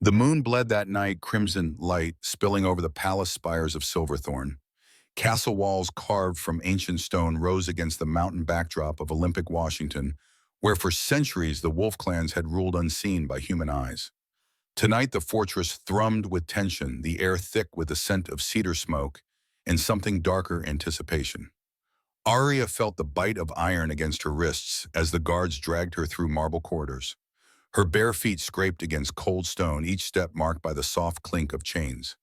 The moon bled that night, crimson light spilling over the palace spires of Silverthorn. Castle walls carved from ancient stone rose against the mountain backdrop of Olympic Washington, where for centuries the wolf clans had ruled unseen by human eyes. Tonight the fortress thrummed with tension, the air thick with the scent of cedar smoke and something darker anticipation. Aria felt the bite of iron against her wrists as the guards dragged her through marble corridors. Her bare feet scraped against cold stone, each step marked by the soft clink of chains.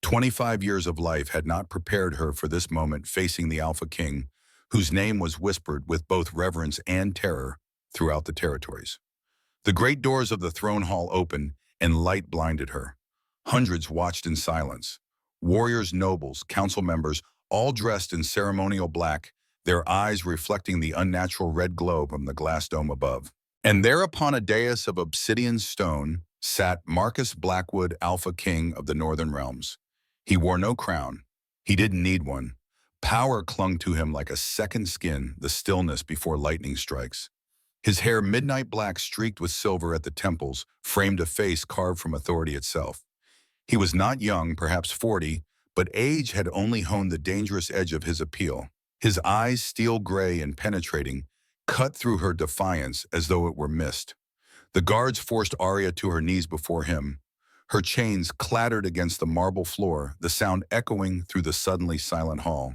25 years of life had not prepared her for this moment facing the Alpha King, whose name was whispered with both reverence and terror throughout the territories. The great doors of the throne hall opened, and light blinded her. Hundreds watched in silence. Warriors, nobles, council members, all dressed in ceremonial black, their eyes reflecting the unnatural red glow from the glass dome above. And there upon a dais of obsidian stone sat Marcus Blackwood, Alpha King of the Northern Realms. He wore no crown. He didn't need one. Power clung to him like a second skin, the stillness before lightning strikes. His hair midnight black streaked with silver at the temples framed a face carved from authority itself. He was not young, perhaps 40, but age had only honed the dangerous edge of his appeal. His eyes, steel gray and penetrating, cut through her defiance as though it were mist. The guards forced Aria to her knees before him. Her chains clattered against the marble floor, the sound echoing through the suddenly silent hall.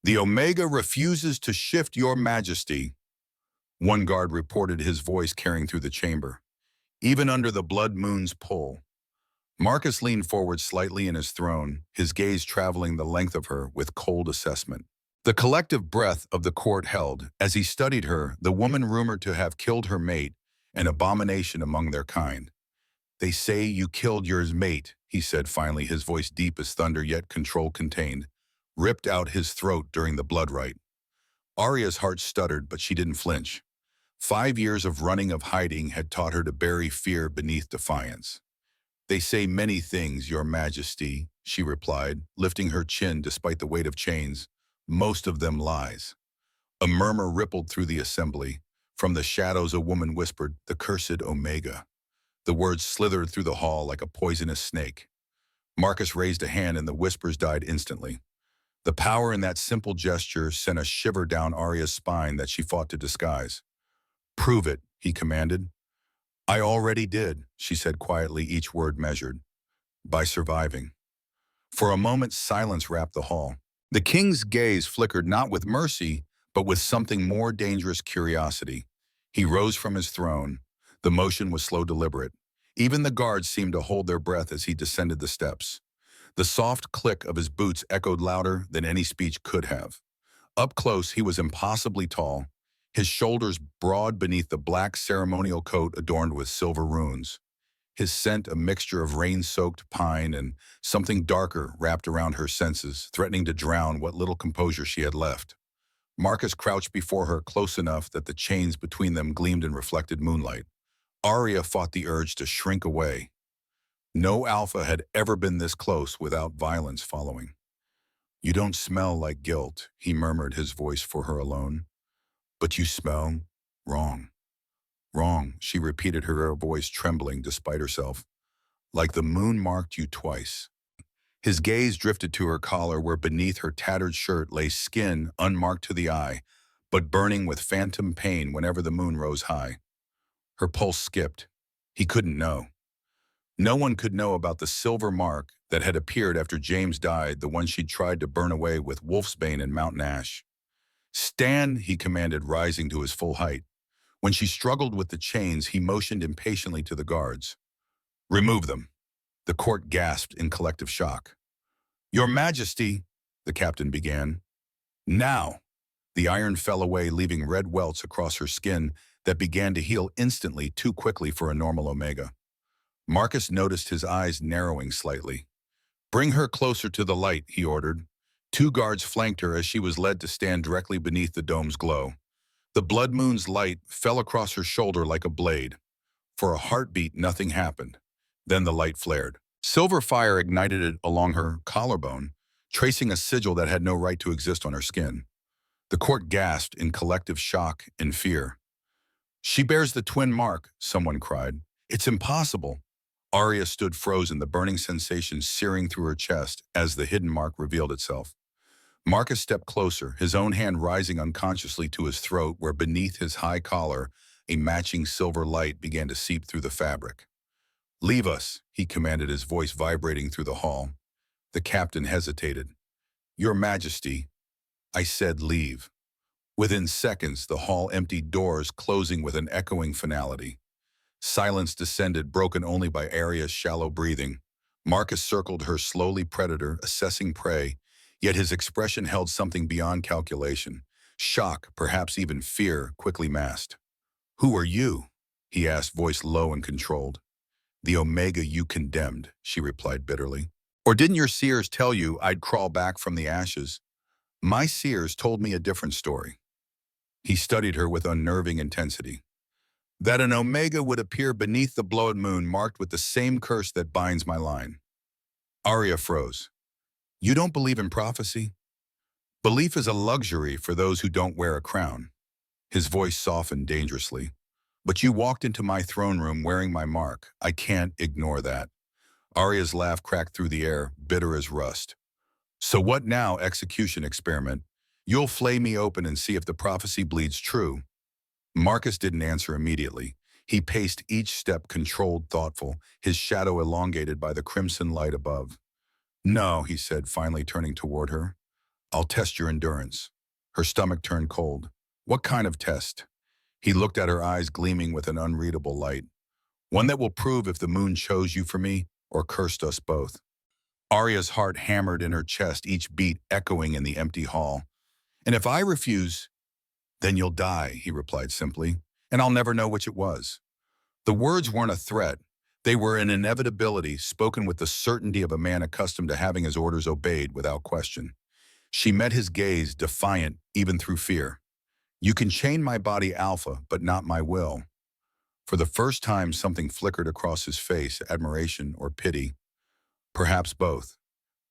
"The Omega refuses to shift, your majesty," one guard reported, his voice carrying through the chamber. "Even under the blood moon's pull." Marcus leaned forward slightly in his throne, his gaze traveling the length of her with cold assessment. The collective breath of the court held. As he studied her, the woman rumored to have killed her mate, an abomination among their kind. "They say you killed your mate," he said finally, his voice deep as thunder yet control contained, ripped out his throat during the blood rite. Aria's heart stuttered, but she didn't flinch. 5 years of running of hiding had taught her to bury fear beneath defiance. "They say many things, your majesty," she replied, lifting her chin despite the weight of chains. "Most of them lies." A murmur rippled through the assembly. From the shadows a woman whispered, "The cursed Omega." The words slithered through the hall like a poisonous snake. Marcus raised a hand and the whispers died instantly. The power in that simple gesture sent a shiver down Aria's spine that she fought to disguise. "Prove it," he commanded. "I already did," she said quietly, each word measured. "By surviving." For a moment, silence wrapped the hall. The king's gaze flickered not with mercy, but with something more dangerous, curiosity. He rose from his throne. The motion was slow, deliberate. Even the guards seemed to hold their breath as he descended the steps. The soft click of his boots echoed louder than any speech could have. Up close, he was impossibly tall, his shoulders broad beneath the black ceremonial coat adorned with silver runes. His scent a mixture of rain-soaked pine and something darker wrapped around her senses, threatening to drown what little composure she had left. Marcus crouched before her, close enough that the chains between them gleamed in reflected moonlight. Aria fought the urge to shrink away. No alpha had ever been this close without violence following. "You don't smell like guilt," he murmured, his voice for her alone. "But you smell wrong." "Wrong," she repeated, her voice trembling despite herself. "Like the moon marked you twice." His gaze drifted to her collar where beneath her tattered shirt lay skin unmarked to the eye, but burning with phantom pain whenever the moon rose high. Her pulse skipped. He couldn't know. No one could know about the silver mark that had appeared after James died, the one she'd tried to burn away with wolfsbane and mountain ash. "Stand," he commanded, rising to his full height. When she struggled with the chains, he motioned impatiently to the guards. "Remove them." The court gasped in collective shock. "Your Majesty," the captain began. "Now." The iron fell away, leaving red welts across her skin that began to heal instantly, too quickly for a normal Omega. Marcus noticed his eyes narrowing slightly. "Bring her closer to the light," he ordered. 2 guards flanked her as she was led to stand directly beneath the dome's glow. The blood moon's light fell across her shoulder like a blade. For a heartbeat, nothing happened. Then the light flared. Silver fire ignited it along her collarbone, tracing a sigil that had no right to exist on her skin. The court gasped in collective shock and fear. "She bears the twin mark," someone cried. "It's impossible." Aria stood frozen, the burning sensation searing through her chest as the hidden mark revealed itself. Marcus stepped closer, his own hand rising unconsciously to his throat where beneath his high collar, a matching silver light began to seep through the fabric. "Leave us," he commanded, his voice vibrating through the hall. The captain hesitated. "Your Majesty," I said, "leave." Within seconds, the hall emptied, doors closing with an echoing finality. Silence descended, broken only by Aria's shallow breathing. Marcus circled her slowly, predator, assessing prey, yet his expression held something beyond calculation. Shock, perhaps even fear, quickly masked. "Who are you?" he asked, voice low and controlled. "The Omega you condemned," she replied bitterly. "Or didn't your seers tell you I'd crawl back from the ashes?" "My seers told me a different story." He studied her with unnerving intensity. "That an Omega would appear beneath the blood moon marked with the same curse that binds my line." Aria froze. "You don't believe in prophecy?" "Belief is a luxury for those who don't wear a crown." His voice softened dangerously. "But you walked into my throne room wearing my mark. I can't ignore that." Aria's laugh cracked through the air, bitter as rust. "So what now, execution experiment? You'll flay me open and see if the prophecy bleeds true." Marcus didn't answer immediately. He paced each step, controlled, thoughtful, his shadow elongated by the crimson light above. "No," he said, finally turning toward her. "I'll test your endurance." Her stomach turned cold. "What kind of test?" He looked at her eyes gleaming with an unreadable light. "One that will prove if the moon chose you for me or cursed us both." Aria's heart hammered in her chest, each beat echoing in the empty hall. "And if I refuse, then you'll die," he replied simply, "and I'll never know which it was." The words weren't a threat. They were an inevitability, spoken with the certainty of a man accustomed to having his orders obeyed without question. She met his gaze, defiant even through fear. "You can chain my body, Alpha, but not my will." For the first time, something flickered across his face, admiration or pity. Perhaps both.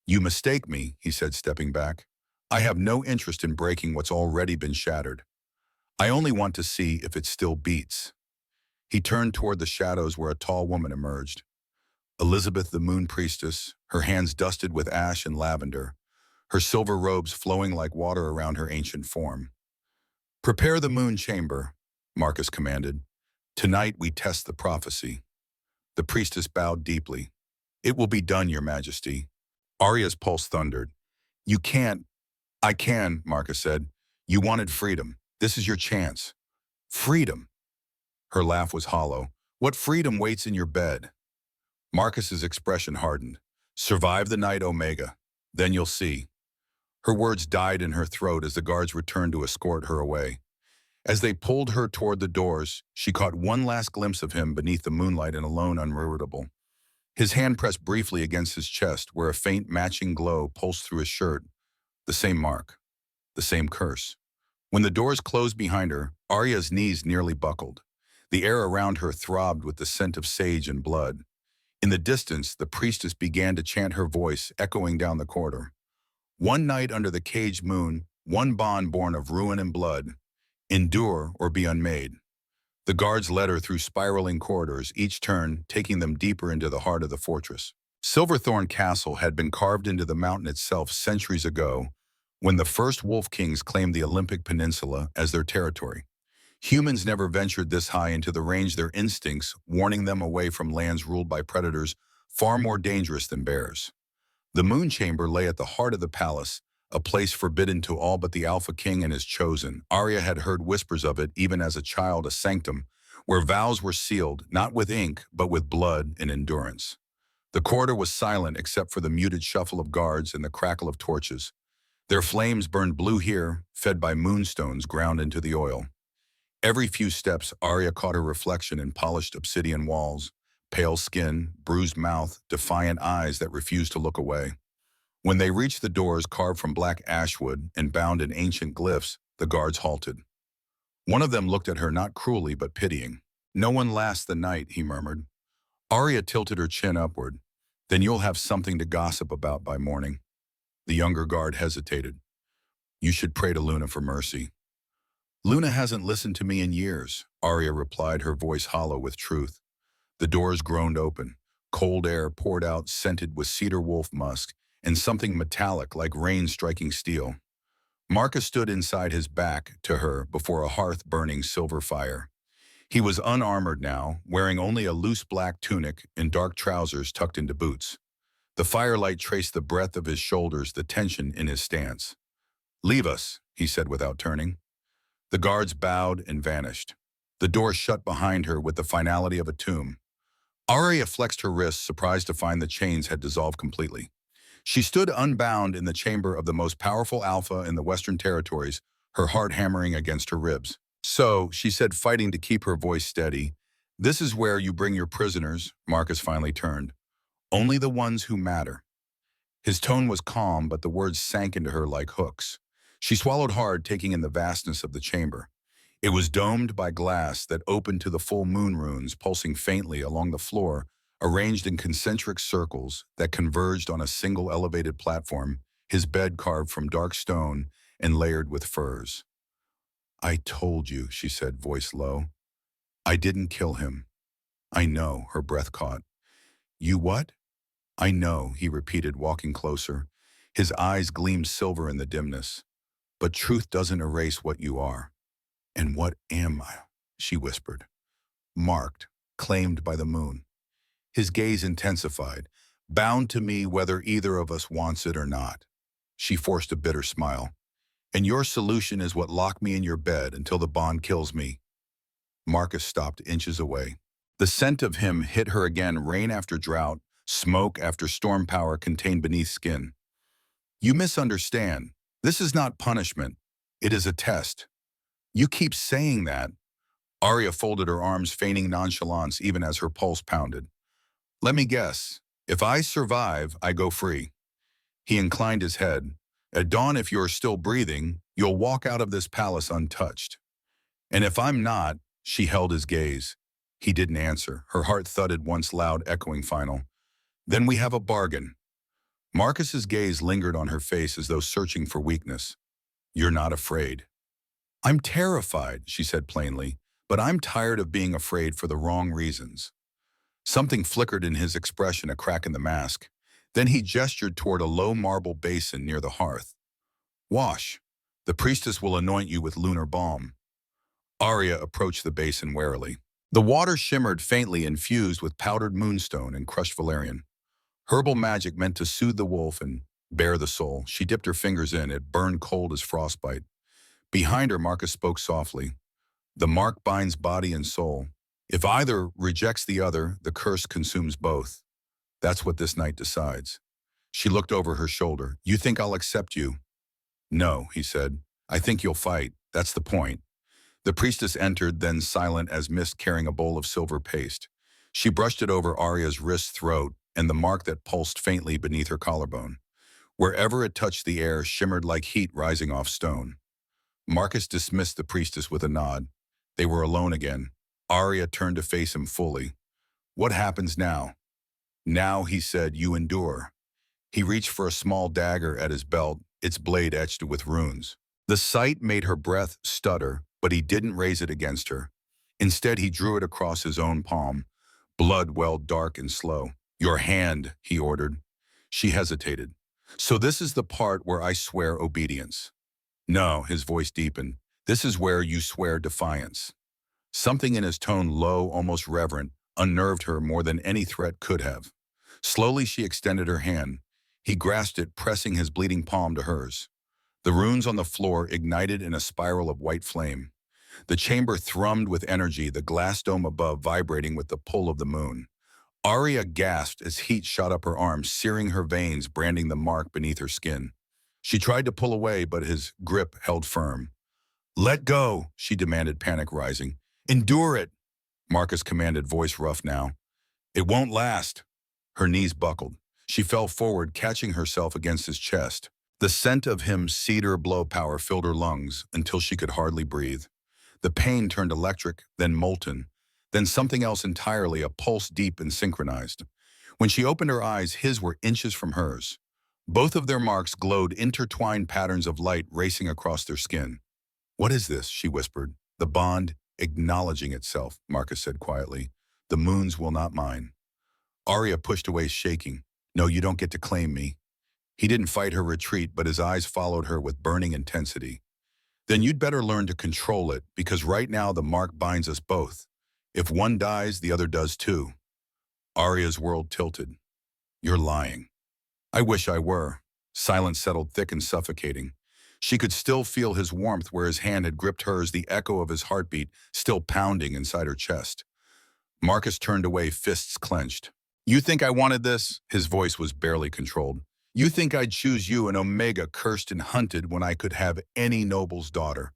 "You mistake me," he said, stepping back. "I have no interest in breaking what's already been shattered. I only want to see if it still beats." He turned toward the shadows where a tall woman emerged. Elizabeth, the moon priestess, her hands dusted with ash and lavender, her silver robes flowing like water around her ancient form. "Prepare the moon chamber," Marcus commanded. "Tonight we test the prophecy." The priestess bowed deeply. "It will be done, Your Majesty." Aria's pulse thundered. "You can't." "I can," Marcus said. "You wanted freedom. This is your chance." "Freedom?" Her laugh was hollow. "What freedom waits in your bed?" Marcus's expression hardened. "Survive the night, Omega. Then you'll see." Her words died in her throat as the guards returned to escort her away. As they pulled her toward the doors, she caught one last glimpse of him beneath the moonlight and alone, unirritable. His hand pressed briefly against his chest, where a faint matching glow pulsed through his shirt. The same mark. The same curse. When the doors closed behind her, Aria's knees nearly buckled. The air around her throbbed with the scent of sage and blood. In the distance, the priestess began to chant, her voice echoing down the corridor. "One night under the caged moon, one bond born of ruin and blood. Endure or be unmade." The guards led her through spiraling corridors, each turn taking them deeper into the heart of the fortress. Silverthorn Castle had been carved into the mountain itself centuries ago, when the first Wolf Kings claimed the Olympic Peninsula as their territory. Humans never ventured this high into the range, their instincts warning them away from lands ruled by predators far more dangerous than bears. The moon chamber lay at the heart of the palace, a place forbidden to all but the Alpha King and his chosen. Aria had heard whispers of it even as a child, a sanctum, where vows were sealed, not with ink, but with blood and endurance. The corridor was silent except for the muted shuffle of guards and the crackle of torches. Their flames burned blue here, fed by moonstones ground into the oil. Every few steps, Aria caught her reflection in polished obsidian walls, pale skin, bruised mouth, defiant eyes that refused to look away. When they reached the doors carved from black ashwood and bound in ancient glyphs, the guards halted. One of them looked at her not cruelly but pitying. "No one lasts the night," he murmured. Aria tilted her chin upward. "Then you'll have something to gossip about by morning." The younger guard hesitated. "You should pray to Luna for mercy." "Luna hasn't listened to me in years," Aria replied, her voice hollow with truth. The doors groaned open. Cold air poured out, scented with cedar wolf musk and something metallic like rain striking steel. Marcus stood inside his back to her before a hearth-burning silver fire. He was unarmored now, wearing only a loose black tunic and dark trousers tucked into boots. The firelight traced the breadth of his shoulders, the tension in his stance. "Leave us," he said without turning. The guards bowed and vanished. The door shut behind her with the finality of a tomb. Aria flexed her wrists, surprised to find the chains had dissolved completely. She stood unbound in the chamber of the most powerful alpha in the Western Territories, her heart hammering against her ribs. "So," she said, fighting to keep her voice steady, "this is where you bring your prisoners." Marcus finally turned. "Only the ones who matter." His tone was calm, but the words sank into her like hooks. She swallowed hard, taking in the vastness of the chamber. It was domed by glass that opened to the full moon runes pulsing faintly along the floor, arranged in concentric circles that converged on a single elevated platform, his bed carved from dark stone and layered with furs. "I told you," she said, voice low. "I didn't kill him." "I know," her breath caught. "You what?" "I know," he repeated, walking closer. His eyes gleamed silver in the dimness. "But truth doesn't erase what you are." "And what am I?" she whispered. "Marked, claimed by the moon." His gaze intensified. "Bound to me whether either of us wants it or not." She forced a bitter smile. "And your solution is what locked me in your bed until the bond kills me." Marcus stopped inches away. The scent of him hit her again, rain after drought, smoke after storm power contained beneath skin. "You misunderstand. This is not punishment. It is a test." "You keep saying that." Aria folded her arms, feigning nonchalance even as her pulse pounded. "Let me guess. If I survive, I go free." He inclined his head. "At dawn, if you're still breathing, you'll walk out of this palace untouched." "And if I'm not," she held his gaze. He didn't answer. Her heart thudded once loud, echoing final. "Then we have a bargain." Marcus's gaze lingered on her face as though searching for weakness. "You're not afraid." "I'm terrified," she said plainly, "but I'm tired of being afraid for the wrong reasons." Something flickered in his expression, a crack in the mask. Then he gestured toward a low marble basin near the hearth. "Wash. The priestess will anoint you with lunar balm." Aria approached the basin warily. The water shimmered faintly, infused with powdered moonstone and crushed valerian. Herbal magic meant to soothe the wolf and bare the soul. She dipped her fingers in. It burned cold as frostbite. Behind her, Marcus spoke softly. "The mark binds body and soul. If either rejects the other, the curse consumes both. That's what this night decides." She looked over her shoulder. "You think I'll accept you?" "No," he said. "I think you'll fight. That's the point." The priestess entered, then silent as mist, carrying a bowl of silver paste. She brushed it over Aria's wrist, throat, and the mark that pulsed faintly beneath her collarbone. Wherever it touched, the air shimmered like heat rising off stone. Marcus dismissed the priestess with a nod. They were alone again. Aria turned to face him fully. "What happens now?" "Now," he said, "you endure." He reached for a small dagger at his belt, its blade etched with runes. The sight made her breath stutter, but he didn't raise it against her. Instead, he drew it across his own palm. Blood welled dark and slow. "Your hand," he ordered. She hesitated. "So this is the part where I swear obedience." "No," his voice deepened. "This is where you swear defiance." Something in his tone, low, almost reverent, unnerved her more than any threat could have. Slowly she extended her hand. He grasped it, pressing his bleeding palm to hers. The runes on the floor ignited in a spiral of white flame. The chamber thrummed with energy, the glass dome above vibrating with the pull of the moon. Aria gasped as heat shot up her arms, searing her veins, branding the mark beneath her skin. She tried to pull away, but his grip held firm. "Let go," she demanded, panic rising. "Endure it," Marcus commanded, voice rough now. "It won't last." Her knees buckled. She fell forward, catching herself against his chest. The scent of his cedar blow power filled her lungs until she could hardly breathe. The pain turned electric, then molten, then something else entirely, a pulse deep and synchronized. When she opened her eyes, his were inches from hers. Both of their marks glowed, intertwined patterns of light racing across their skin. "What is this?" she whispered. "The bond acknowledging itself," Marcus said quietly. "The moon's will not mine." Aria pushed away, shaking. No, you don't get to claim me. He didn't fight her retreat, but his eyes followed her with burning intensity. Then you'd better learn to control it, because right now the mark binds us both. If one dies, the other does too. Aria's world tilted. You're lying. I wish I were. Silence settled thick and suffocating. She could still feel his warmth where his hand had gripped hers, the echo of his heartbeat still pounding inside her chest. Marcus turned away, fists clenched. You think I wanted this? His voice was barely controlled. You think I'd choose you, an Omega cursed and hunted, when I could have any noble's daughter?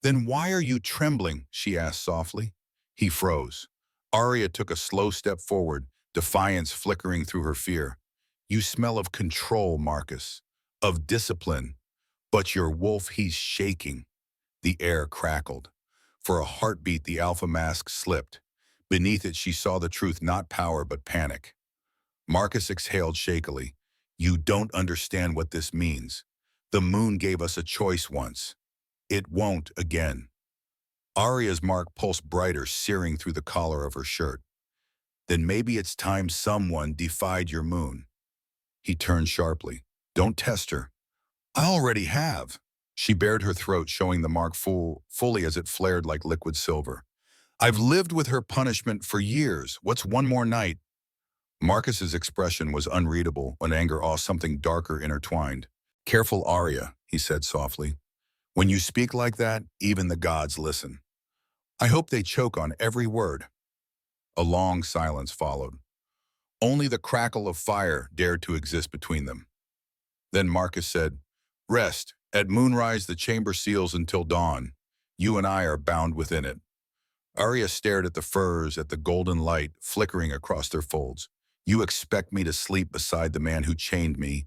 Then why are you trembling? She asked softly. He froze. Aria took a slow step forward, defiance flickering through her fear. You smell of control, Marcus, of discipline. But your wolf, he's shaking. The air crackled. For a heartbeat, the alpha mask slipped. Beneath it, she saw the truth, not power, but panic. Marcus exhaled shakily. You don't understand what this means. The moon gave us a choice once. It won't again. Aria's mark pulsed brighter, searing through the collar of her shirt. Then maybe it's time someone defied your moon. He turned sharply. Don't test her. I already have. She bared her throat, showing the mark fully as it flared like liquid silver. I've lived with her punishment for years. What's one more night? Marcus's expression was unreadable when anger or something darker intertwined. Careful, Aria, he said softly. When you speak like that, even the gods listen. I hope they choke on every word. A long silence followed. Only the crackle of fire dared to exist between them. Then Marcus said, Rest. At moonrise the chamber seals until dawn. You and I are bound within it. Aria stared at the furs, at the golden light flickering across their folds. You expect me to sleep beside the man who chained me.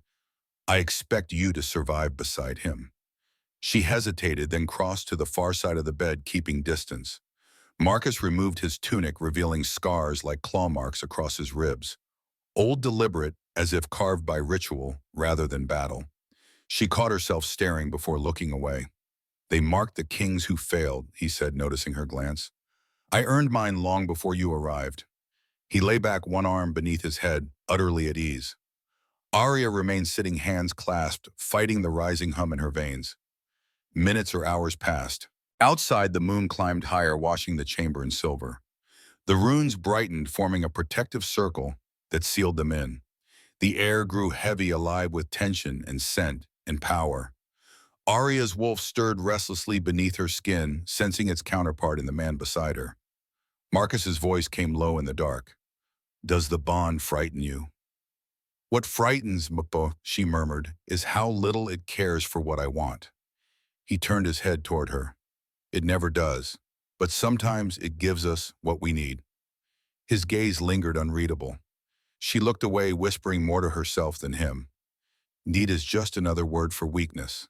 I expect you to survive beside him. She hesitated, then crossed to the far side of the bed, keeping distance. Marcus removed his tunic, revealing scars like claw marks across his ribs. Old, deliberate, as if carved by ritual rather than battle. She caught herself staring before looking away. They marked the kings who failed, he said, noticing her glance. I earned mine long before you arrived. He lay back, one arm beneath his head, utterly at ease. Aria remained sitting, hands clasped, fighting the rising hum in her veins. Minutes or hours passed. Outside, the moon climbed higher, washing the chamber in silver. The runes brightened, forming a protective circle that sealed them in. The air grew heavy, alive with tension and scent and power. Aria's wolf stirred restlessly beneath her skin, sensing its counterpart in the man beside her. Marcus's voice came low in the dark. Does the bond frighten you? What frightens Mpo, she murmured, is how little it cares for what I want. He turned his head toward her. It never does, but sometimes it gives us what we need. His gaze lingered, unreadable. She looked away, whispering more to herself than him. Need is just another word for weakness.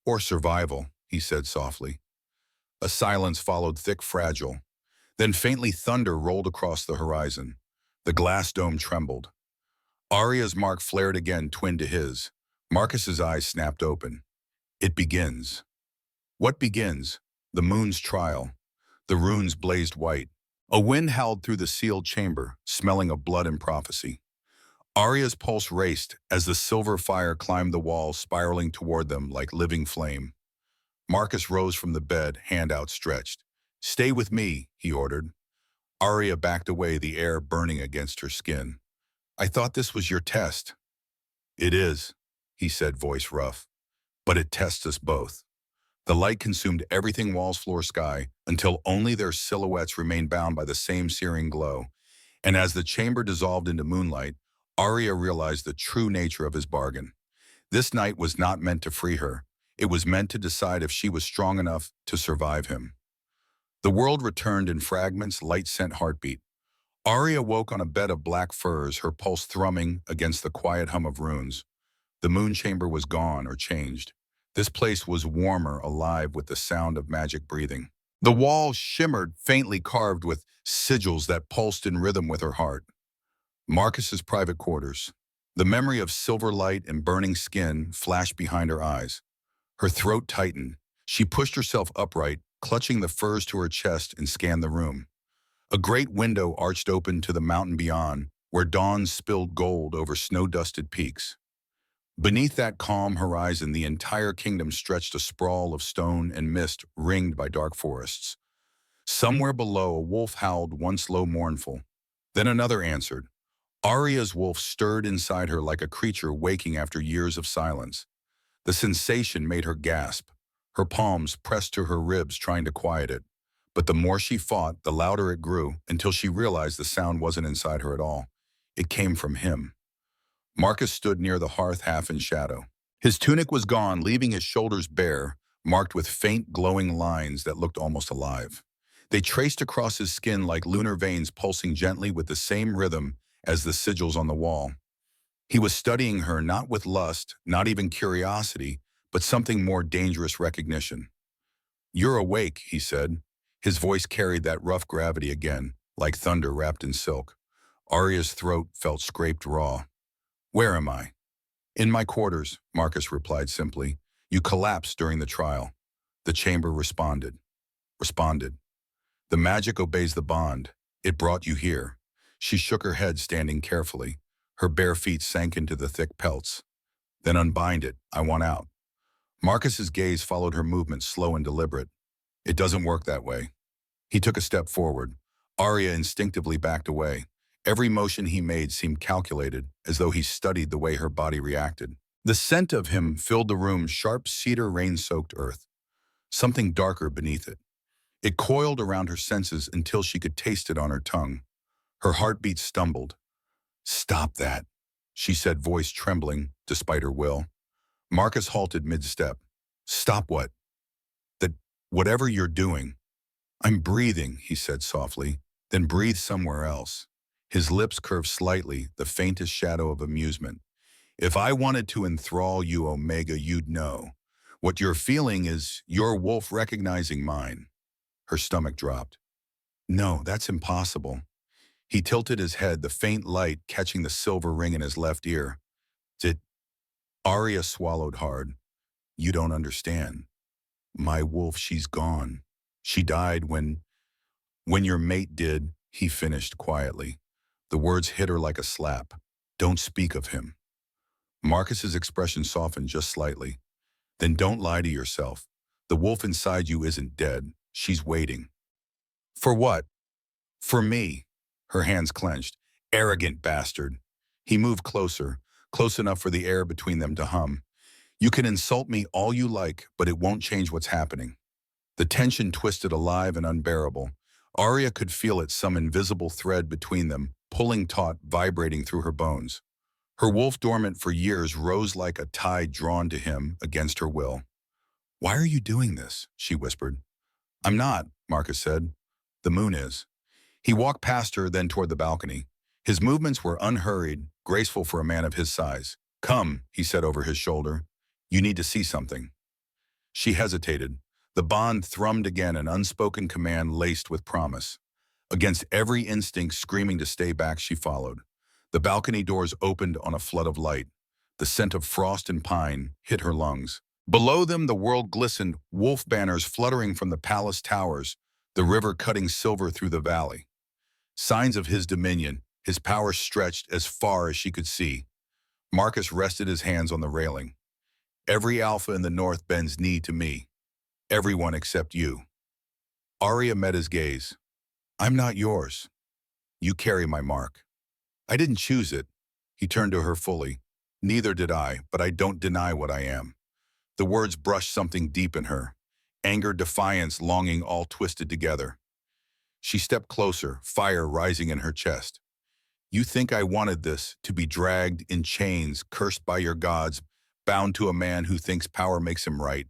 Or survival, he said softly. A silence followed, thick, fragile. Then faintly thunder rolled across the horizon. The glass dome trembled. Aria's mark flared again, twin to his. Marcus's eyes snapped open. It begins. What begins? The moon's trial. The runes blazed white. A wind howled through the sealed chamber, smelling of blood and prophecy. Aria's pulse raced as the silver fire climbed the walls, spiraling toward them like living flame. Marcus rose from the bed, hand outstretched. Stay with me, he ordered. Aria backed away, the air burning against her skin. I thought this was your test. It is, he said, voice rough. But it tests us both. The light consumed everything, walls, floor, sky, until only their silhouettes remained bound by the same searing glow. And as the chamber dissolved into moonlight, Aria realized the true nature of his bargain. This night was not meant to free her. It was meant to decide if she was strong enough to survive him. The world returned in fragments, light-sent heartbeat. Aria woke on a bed of black furs, her pulse thrumming against the quiet hum of runes. The moon chamber was gone or changed. This place was warmer, alive with the sound of magic breathing. The walls shimmered, faintly carved with sigils that pulsed in rhythm with her heart. Marcus's private quarters. The memory of silver light and burning skin flashed behind her eyes. Her throat tightened. She pushed herself upright, clutching the furs to her chest, and scanned the room. A great window arched open to the mountain beyond, where dawn spilled gold over snow-dusted peaks. Beneath that calm horizon, the entire kingdom stretched a sprawl of stone and mist ringed by dark forests. Somewhere below, a wolf howled, once low, mournful. Then another answered. Aria's wolf stirred inside her like a creature waking after years of silence. The sensation made her gasp. Her palms pressed to her ribs, trying to quiet it. But the more she fought, the louder it grew, until she realized the sound wasn't inside her at all. It came from him. Marcus stood near the hearth, half in shadow. His tunic was gone, leaving his shoulders bare, marked with faint glowing lines that looked almost alive. They traced across his skin like lunar veins pulsing gently with the same rhythm as the sigils on the wall. He was studying her not with lust, not even curiosity, but something more dangerous: recognition. "You're awake," he said. His voice carried that rough gravity again, like thunder wrapped in silk. Aria's throat felt scraped raw. "Where am I?" "In my quarters," Marcus replied simply. "You collapsed during the trial." The chamber responded. "The magic obeys the bond. It brought you here." She shook her head, standing carefully. Her bare feet sank into the thick pelts. "Then unbind it. I want out." Marcus's gaze followed her movements, slow and deliberate. "It doesn't work that way." He took a step forward. Aria instinctively backed away. Every motion he made seemed calculated, as though he studied the way her body reacted. The scent of him filled the room, sharp cedar, rain-soaked earth. Something darker beneath it. It coiled around her senses until she could taste it on her tongue. Her heartbeat stumbled. "Stop that," she said, voice trembling despite her will. Marcus halted mid-step. "Stop what?" "That whatever you're doing." "I'm breathing," he said softly. "Then breathe somewhere else." His lips curved slightly, the faintest shadow of amusement. "If I wanted to enthrall you, Omega, you'd know. What you're feeling is your wolf recognizing mine." Her stomach dropped. "No, that's impossible." He tilted his head, the faint light catching the silver ring in his left ear. "Did—" Aria swallowed hard. "You don't understand. My wolf, she's gone. She died when your mate did," he finished quietly. The words hit her like a slap. "Don't speak of him." Marcus's expression softened just slightly. "Then don't lie to yourself. The wolf inside you isn't dead. She's waiting." "For what?" "For me." Her hands clenched. "Arrogant bastard." He moved closer, close enough for the air between them to hum. "You can insult me all you like, but it won't change what's happening." The tension twisted, alive and unbearable. Aria could feel it, some invisible thread between them, pulling taut, vibrating through her bones. Her wolf, dormant for years, rose like a tide drawn to him against her will. "Why are you doing this?" she whispered. "I'm not," Marcus said. "The moon is." He walked past her, then toward the balcony. His movements were unhurried, graceful for a man of his size. "Come," he said over his shoulder. "You need to see something." She hesitated. The bond thrummed again, an unspoken command laced with promise. Against every instinct screaming to stay back, she followed. The balcony doors opened on a flood of light. The scent of frost and pine hit her lungs. Below them, the world glistened, wolf banners fluttering from the palace towers, the river cutting silver through the valley. Signs of his dominion, his power stretched as far as she could see. Marcus rested his hands on the railing. "Every alpha in the north bends knee to me. Everyone except you." Aria met his gaze. "I'm not yours. You carry my mark." "I didn't choose it." He turned to her fully. "Neither did I, but I don't deny what I am." The words brushed something deep in her. Anger, defiance, longing, all twisted together. She stepped closer, fire rising in her chest. "You think I wanted this, to be dragged in chains, cursed by your gods, bound to a man who thinks power makes him right?"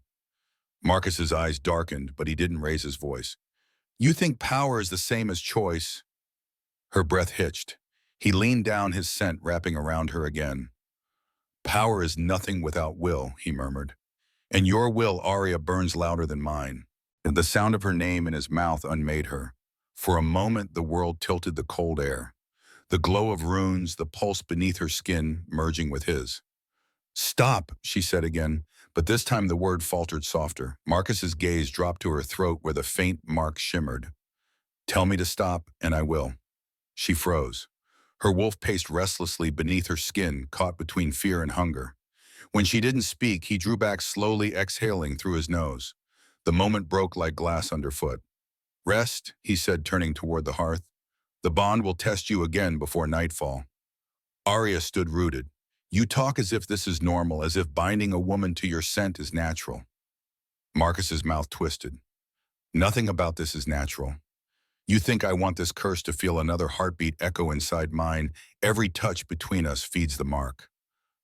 Marcus's eyes darkened, but he didn't raise his voice. "You think power is the same as choice?" Her breath hitched. He leaned down, his scent wrapping around her again. "Power is nothing without will," he murmured. "And your will, Aria, burns louder than mine." And the sound of her name in his mouth unmade her. For a moment, the world tilted, the cold air. The glow of runes, the pulse beneath her skin merging with his. "Stop," she said again, but this time the word faltered softer. Marcus's gaze dropped to her throat where the faint mark shimmered. Tell me to stop, and I will. She froze. Her wolf paced restlessly beneath her skin, caught between fear and hunger. When she didn't speak, he drew back slowly, exhaling through his nose. The moment broke like glass underfoot. Rest, he said, turning toward the hearth. The bond will test you again before nightfall. Aria stood rooted. You talk as if this is normal, as if binding a woman to your scent is natural. Marcus's mouth twisted. Nothing about this is natural. You think I want this curse to feel another heartbeat echo inside mine. Every touch between us feeds the mark.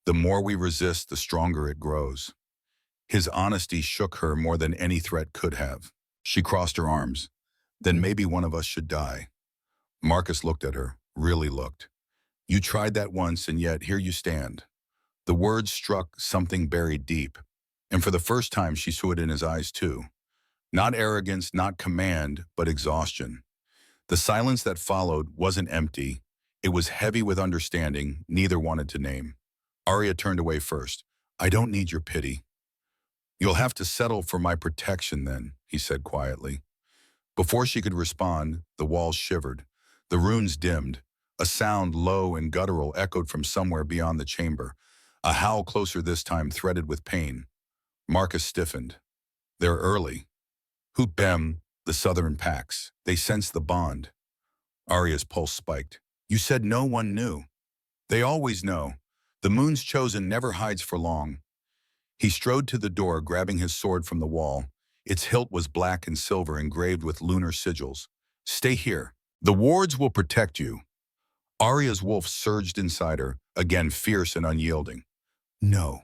The more we resist, the stronger it grows. His honesty shook her more than any threat could have. She crossed her arms. Then maybe one of us should die. Marcus looked at her, really looked. You tried that once, and yet here you stand. The words struck something buried deep, and for the first time she saw it in his eyes too. Not arrogance, not command, but exhaustion. The silence that followed wasn't empty. It was heavy with understanding neither wanted to name. Aria turned away first. I don't need your pity. You'll have to settle for my protection then, he said quietly. Before she could respond, the walls shivered. The runes dimmed. A sound low and guttural echoed from somewhere beyond the chamber. A howl closer this time, threaded with pain. Marcus stiffened. They're early. Hoot Bem, the southern packs. They sensed the bond. Aria's pulse spiked. You said no one knew. They always know. The moon's chosen never hides for long. He strode to the door, grabbing his sword from the wall. Its hilt was black and silver, engraved with lunar sigils. Stay here. The wards will protect you. Aria's wolf surged inside her, again fierce and unyielding. No.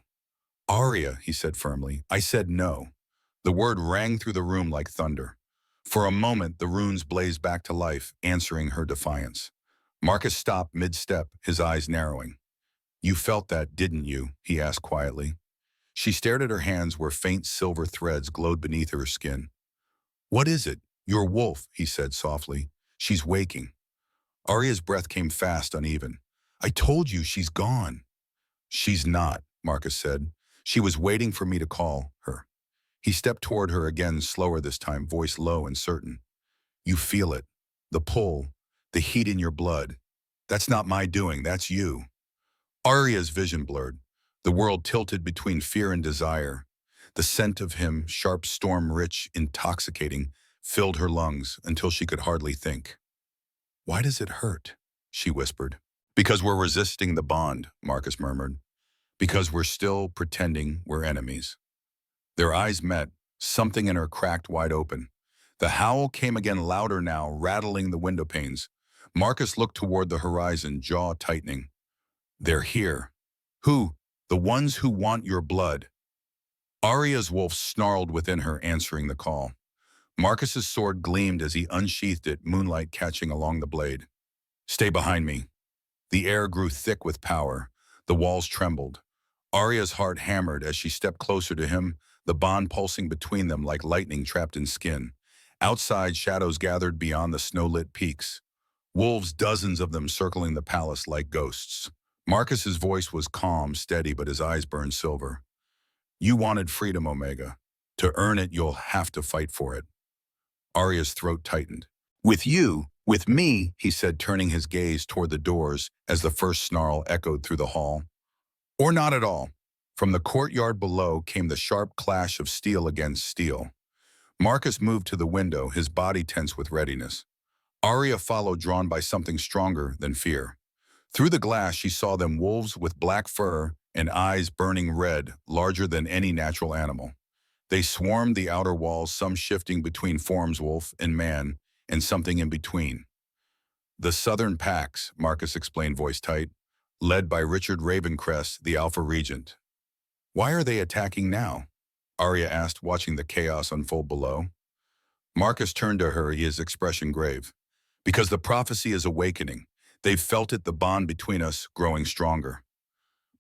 Aria, he said firmly. I said no. The word rang through the room like thunder. For a moment, the runes blazed back to life, answering her defiance. Marcus stopped mid-step, his eyes narrowing. You felt that, didn't you? He asked quietly. She stared at her hands where faint silver threads glowed beneath her skin. What is it? Your wolf, he said softly. She's waking. Aria's breath came fast, uneven. I told you she's gone. She's not, Marcus said. She was waiting for me to call her. He stepped toward her again, slower this time, voice low and certain. You feel it. The pull. The heat in your blood. That's not my doing, that's you. Aria's vision blurred. The world tilted between fear and desire. The scent of him, sharp, storm-rich, intoxicating, filled her lungs until she could hardly think. Why does it hurt? She whispered. Because we're resisting the bond, Marcus murmured. Because we're still pretending we're enemies. Their eyes met, something in her cracked wide open. The howl came again, louder now, rattling the window panes. Marcus looked toward the horizon, jaw tightening. They're here. Who? The ones who want your blood. Aria's wolf snarled within her, answering the call. Marcus's sword gleamed as he unsheathed it, moonlight catching along the blade. Stay behind me. The air grew thick with power. The walls trembled. Aria's heart hammered as she stepped closer to him, the bond pulsing between them like lightning trapped in skin. Outside, shadows gathered beyond the snow-lit peaks. Wolves, dozens of them circling the palace like ghosts. Marcus's voice was calm, steady, but his eyes burned silver. You wanted freedom, Omega. To earn it, you'll have to fight for it. Aria's throat tightened. With you, with me, he said, turning his gaze toward the doors as the first snarl echoed through the hall. Or not at all. From the courtyard below came the sharp clash of steel against steel. Marcus moved to the window, his body tense with readiness. Aria followed, drawn by something stronger than fear. Through the glass, she saw them, wolves with black fur and eyes burning red, larger than any natural animal. They swarmed the outer walls, some shifting between forms, wolf and man, and something in between. The southern packs, Marcus explained, voice tight, led by Richard Ravencrest, the Alpha Regent. Why are they attacking now? Aria asked, watching the chaos unfold below. Marcus turned to her, his expression grave. Because the prophecy is awakening. They've felt it, the bond between us growing stronger.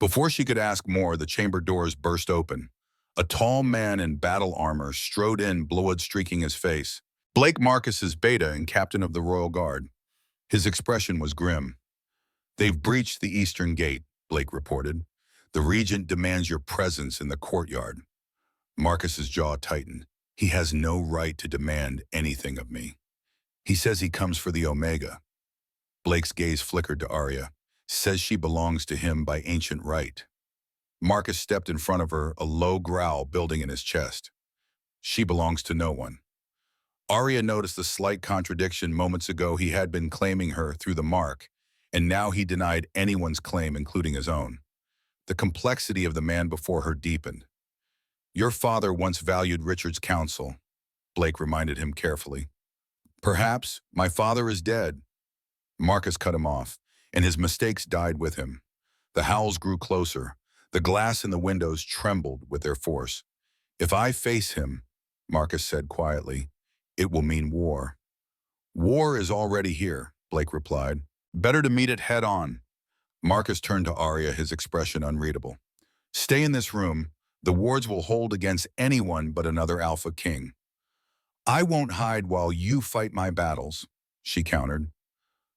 Before she could ask more, the chamber doors burst open. A tall man in battle armor strode in, blood streaking his face. Blake Marcus's beta and captain of the Royal Guard. His expression was grim. They've breached the eastern gate, Blake reported. The regent demands your presence in the courtyard. Marcus's jaw tightened. He has no right to demand anything of me. He says he comes for the Omega. Blake's gaze flickered to Aria. Says she belongs to him by ancient right. Marcus stepped in front of her, a low growl building in his chest. She belongs to no one. Aria noticed the slight contradiction. Moments ago he had been claiming her through the mark, and now he denied anyone's claim, including his own. The complexity of the man before her deepened. Your father once valued Richard's counsel, Blake reminded him carefully. Perhaps my father is dead. Marcus cut him off, and his mistakes died with him. The howls grew closer. The glass in the windows trembled with their force. If I face him, Marcus said quietly, it will mean war. War is already here, Blake replied. Better to meet it head on. Marcus turned to Aria, his expression unreadable. Stay in this room. The wards will hold against anyone but another Alpha King. I won't hide while you fight my battles, she countered.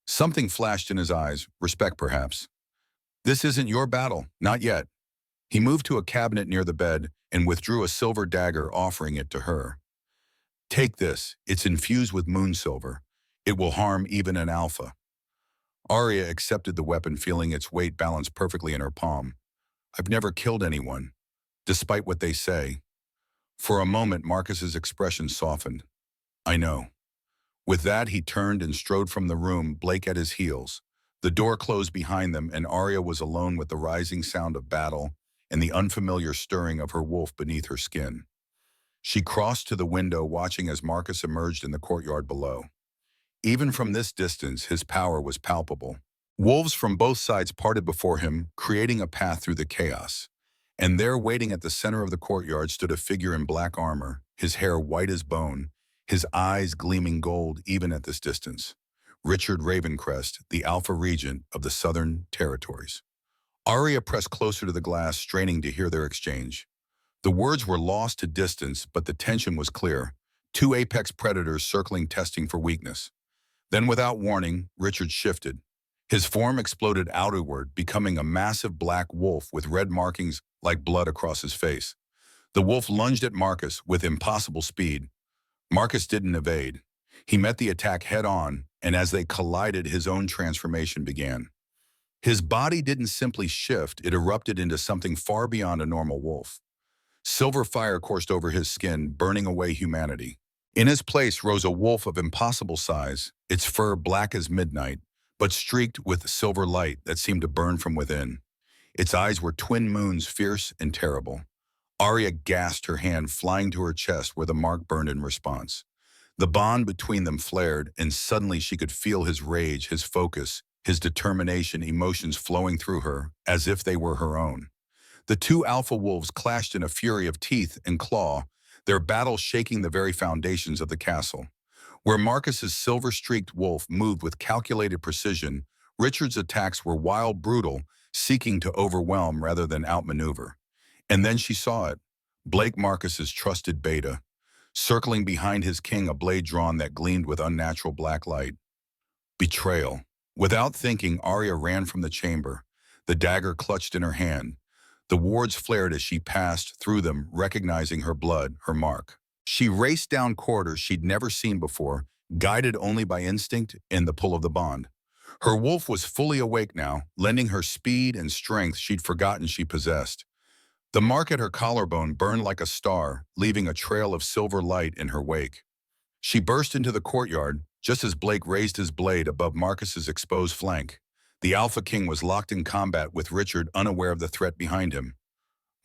Something flashed in his eyes, respect perhaps. This isn't your battle, not yet. He moved to a cabinet near the bed and withdrew a silver dagger, offering it to her. Take this, it's infused with moon silver. It will harm even an alpha. Aria accepted the weapon, feeling its weight balanced perfectly in her palm. I've never killed anyone, despite what they say. For a moment, Marcus's expression softened. I know. With that, he turned and strode from the room, Blake at his heels. The door closed behind them, and Aria was alone with the rising sound of battle and the unfamiliar stirring of her wolf beneath her skin. She crossed to the window, watching as Marcus emerged in the courtyard below. Even from this distance, his power was palpable. Wolves from both sides parted before him, creating a path through the chaos. And there, waiting at the center of the courtyard, stood a figure in black armor, his hair white as bone, his eyes gleaming gold even at this distance. Richard Ravencrest, the Alpha Regent of the Southern Territories. Aria pressed closer to the glass, straining to hear their exchange. The words were lost to distance, but the tension was clear. Two apex predators circling, testing for weakness. Then, without warning, Richard shifted. His form exploded outward, becoming a massive black wolf with red markings like blood across his face. The wolf lunged at Marcus with impossible speed. Marcus didn't evade. He met the attack head-on, and as they collided, his own transformation began. His body didn't simply shift, it erupted into something far beyond a normal wolf. Silver fire coursed over his skin, burning away humanity. In his place rose a wolf of impossible size, its fur black as midnight, but streaked with silver light that seemed to burn from within. Its eyes were twin moons, fierce and terrible. Aria gasped, her hand flying to her chest where the mark burned in response. The bond between them flared, and suddenly she could feel his rage, his focus, his determination, emotions flowing through her as if they were her own. The two alpha wolves clashed in a fury of teeth and claw, their battle shaking the very foundations of the castle. Where Marcus's silver-streaked wolf moved with calculated precision, Richard's attacks were wild, brutal, seeking to overwhelm rather than outmaneuver. And then she saw it. Blake, Marcus's trusted beta, circling behind his king, a blade drawn that gleamed with unnatural black light. Betrayal. Without thinking, Aria ran from the chamber, the dagger clutched in her hand. The wards flared as she passed through them, recognizing her blood, her mark. She raced down corridors she'd never seen before, guided only by instinct and the pull of the bond. Her wolf was fully awake now, lending her speed and strength she'd forgotten she possessed. The mark at her collarbone burned like a star, leaving a trail of silver light in her wake. She burst into the courtyard, just as Blake raised his blade above Marcus's exposed flank. The Alpha King was locked in combat with Richard, unaware of the threat behind him.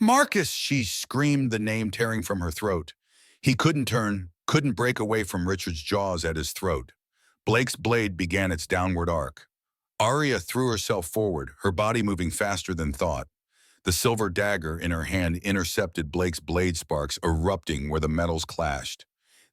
Marcus, she screamed, the name tearing from her throat. He couldn't turn, couldn't break away from Richard's jaws at his throat. Blake's blade began its downward arc. Aria threw herself forward, her body moving faster than thought. The silver dagger in her hand intercepted Blake's blade sparks, erupting where the metals clashed.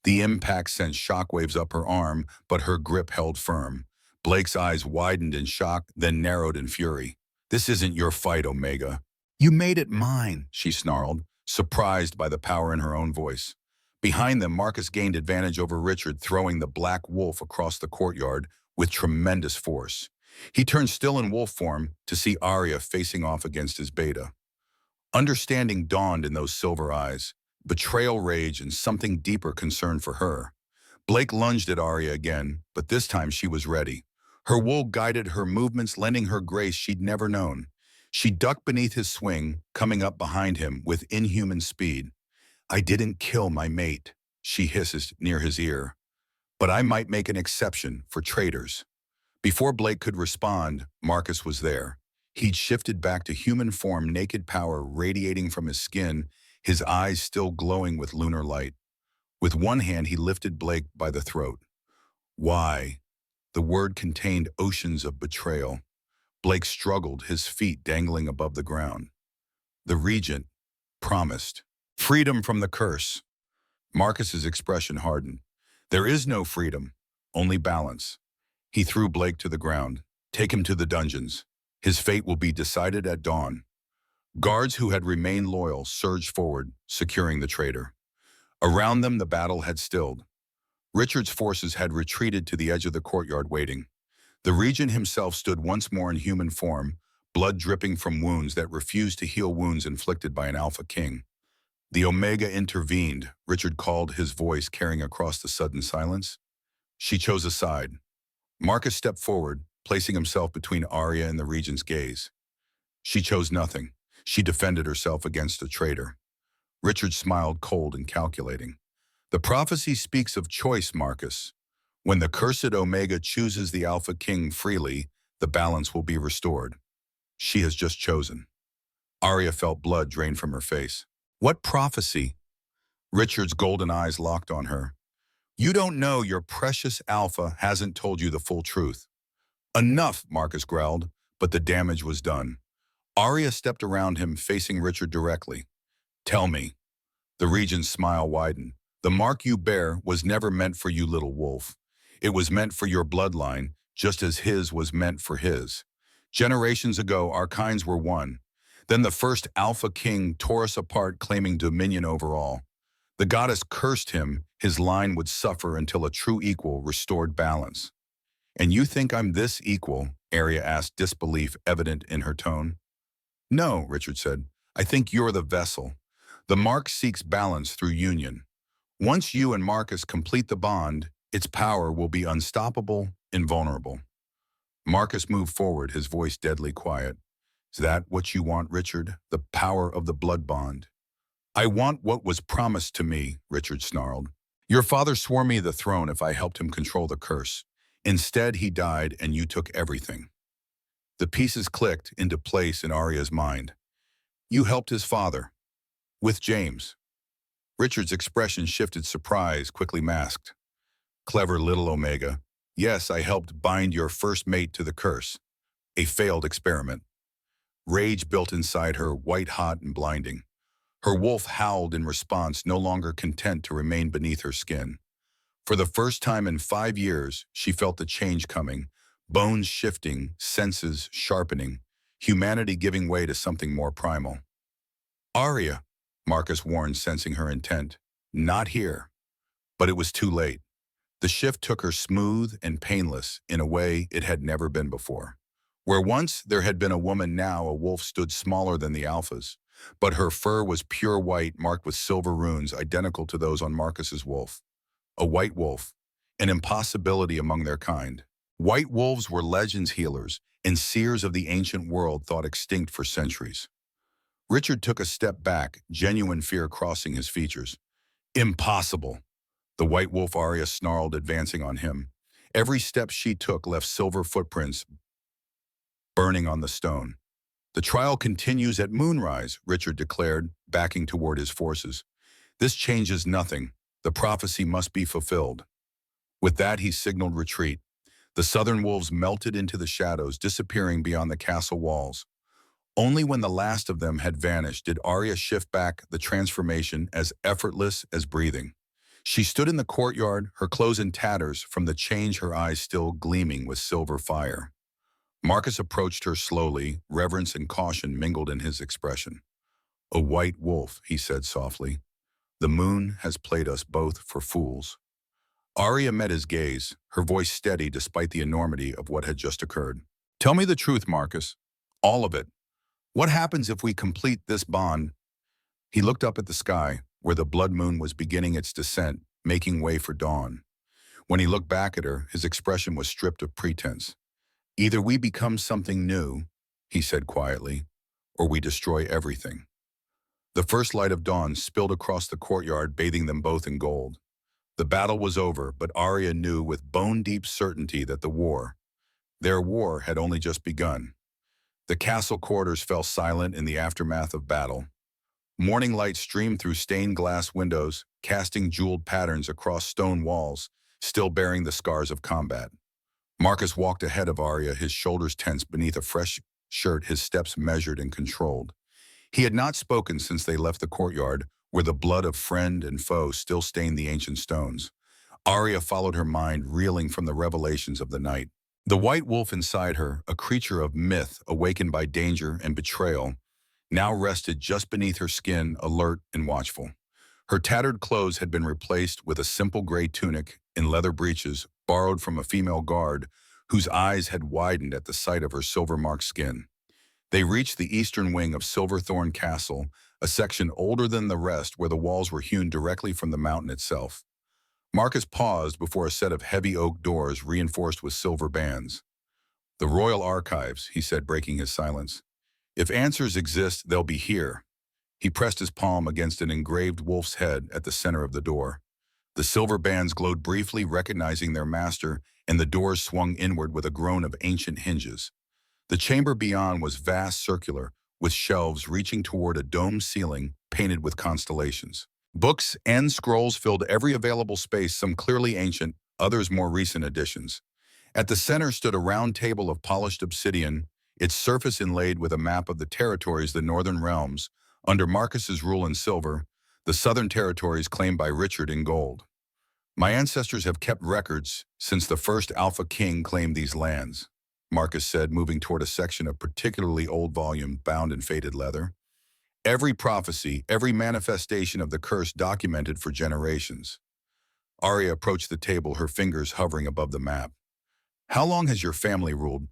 The impact sent shockwaves up her arm, but her grip held firm. Blake's eyes widened in shock, then narrowed in fury. This isn't your fight, Omega. You made it mine, she snarled, surprised by the power in her own voice. Behind them, Marcus gained advantage over Richard, throwing the black wolf across the courtyard with tremendous force. He turned still in wolf form to see Aria facing off against his beta. Understanding dawned in those silver eyes, betrayal, rage, and something deeper concern for her. Blake lunged at Aria again, but this time she was ready. Her wool guided her movements, lending her grace she'd never known. She ducked beneath his swing, coming up behind him with inhuman speed. "I didn't kill my mate," she hisses near his ear. "But I might make an exception for traitors." Before Blake could respond, Marcus was there. He'd shifted back to human form, naked power radiating from his skin, his eyes still glowing with lunar light. With one hand, he lifted Blake by the throat. "Why?" The word contained oceans of betrayal. Blake struggled, his feet dangling above the ground. "The Regent promised freedom from the curse." Marcus's expression hardened. "There is no freedom, only balance." He threw Blake to the ground. "Take him to the dungeons. His fate will be decided at dawn." Guards who had remained loyal surged forward, securing the traitor. Around them, the battle had stilled. Richard's forces had retreated to the edge of the courtyard waiting. The regent himself stood once more in human form, blood dripping from wounds that refused to heal, wounds inflicted by an Alpha King. "The Omega intervened," Richard called, his voice carrying across the sudden silence. "She chose a side." Marcus stepped forward, placing himself between Aria and the regent's gaze. "She chose nothing. She defended herself against a traitor." Richard smiled, cold and calculating. "The prophecy speaks of choice, Marcus. When the cursed Omega chooses the Alpha King freely, the balance will be restored. She has just chosen." Aria felt blood drain from her face. "What prophecy?" Richard's golden eyes locked on her. "You don't know. Your precious Alpha hasn't told you the full truth." "Enough," Marcus growled, but the damage was done. Aria stepped around him, facing Richard directly. "Tell me." The regent's smile widened. "The mark you bear was never meant for you, little wolf. It was meant for your bloodline, just as his was meant for his. Generations ago, our kinds were one. Then the first Alpha King tore us apart, claiming dominion over all. The goddess cursed him. His line would suffer until a true equal restored balance." "And you think I'm this equal?" Aria asked, disbelief evident in her tone. "No," Richard said. "I think you're the vessel. The mark seeks balance through union. Once you and Marcus complete the bond, its power will be unstoppable, invulnerable." Marcus moved forward, his voice deadly quiet. "Is that what you want, Richard? The power of the blood bond?" "I want what was promised to me," Richard snarled. "Your father swore me the throne if I helped him control the curse. Instead, he died and you took everything." The pieces clicked into place in Aria's mind. "You helped his father. With James." Richard's expression shifted, surprise quickly masked. "Clever little Omega. Yes, I helped bind your first mate to the curse. A failed experiment." Rage built inside her, white-hot and blinding. Her wolf howled in response, no longer content to remain beneath her skin. For the first time in 5 years, she felt the change coming, bones shifting, senses sharpening, humanity giving way to something more primal. "Aria," Marcus warned, sensing her intent. "Not here." But it was too late. The shift took her smooth and painless in a way it had never been before. Where once there had been a woman, now a wolf stood smaller than the alphas. But her fur was pure white, marked with silver runes identical to those on Marcus's wolf. A white wolf, an impossibility among their kind. White wolves were legends, healers, and seers of the ancient world thought extinct for centuries. Richard took a step back, genuine fear crossing his features. "Impossible!" The white wolf Aria snarled, advancing on him. Every step she took left silver footprints burning on the stone. "The trial continues at moonrise," Richard declared, backing toward his forces. "This changes nothing. The prophecy must be fulfilled." With that, he signaled retreat. The southern wolves melted into the shadows, disappearing beyond the castle walls. Only when the last of them had vanished did Aria shift back, the transformation as effortless as breathing. She stood in the courtyard, her clothes in tatters from the change, her eyes still gleaming with silver fire. Marcus approached her slowly, reverence and caution mingled in his expression. "A white wolf," he said softly. "The moon has played us both for fools." Aria met his gaze, her voice steady despite the enormity of what had just occurred. "Tell me the truth, Marcus. All of it. What happens if we complete this bond?" He looked up at the sky, where the blood moon was beginning its descent, making way for dawn. When he looked back at her, his expression was stripped of pretense. "Either we become something new," he said quietly, "or we destroy everything." The first light of dawn spilled across the courtyard, bathing them both in gold. The battle was over, but Aria knew with bone-deep certainty that their war, had only just begun. The castle corridors fell silent in the aftermath of battle. Morning light streamed through stained glass windows, casting jeweled patterns across stone walls, still bearing the scars of combat. Marcus walked ahead of Aria, his shoulders tense beneath a fresh shirt, his steps measured and controlled. He had not spoken since they left the courtyard, where the blood of friend and foe still stained the ancient stones. Aria followed her mind, reeling from the revelations of the night. The white wolf inside her, a creature of myth awakened by danger and betrayal, now rested just beneath her skin, alert and watchful. Her tattered clothes had been replaced with a simple gray tunic and leather breeches borrowed from a female guard whose eyes had widened at the sight of her silver-marked skin. They reached the eastern wing of Silverthorn Castle, a section older than the rest where the walls were hewn directly from the mountain itself. Marcus paused before a set of heavy oak doors reinforced with silver bands. "The Royal Archives," he said, breaking his silence. "If answers exist, they'll be here." He pressed his palm against an engraved wolf's head at the center of the door. The silver bands glowed briefly, recognizing their master, and the doors swung inward with a groan of ancient hinges. The chamber beyond was vast, circular, with shelves reaching toward a domed ceiling painted with constellations. Books and scrolls filled every available space, some clearly ancient, others more recent additions. At the center stood a round table of polished obsidian, its surface inlaid with a map of the territories, the northern realms, under Marcus's rule in silver, the southern territories claimed by Richard in gold. "My ancestors have kept records since the first Alpha King claimed these lands," Marcus said, moving toward a section of particularly old volume bound in faded leather. "Every prophecy, every manifestation of the curse documented for generations." Aria approached the table, her fingers hovering above the map. "How long has your family ruled?"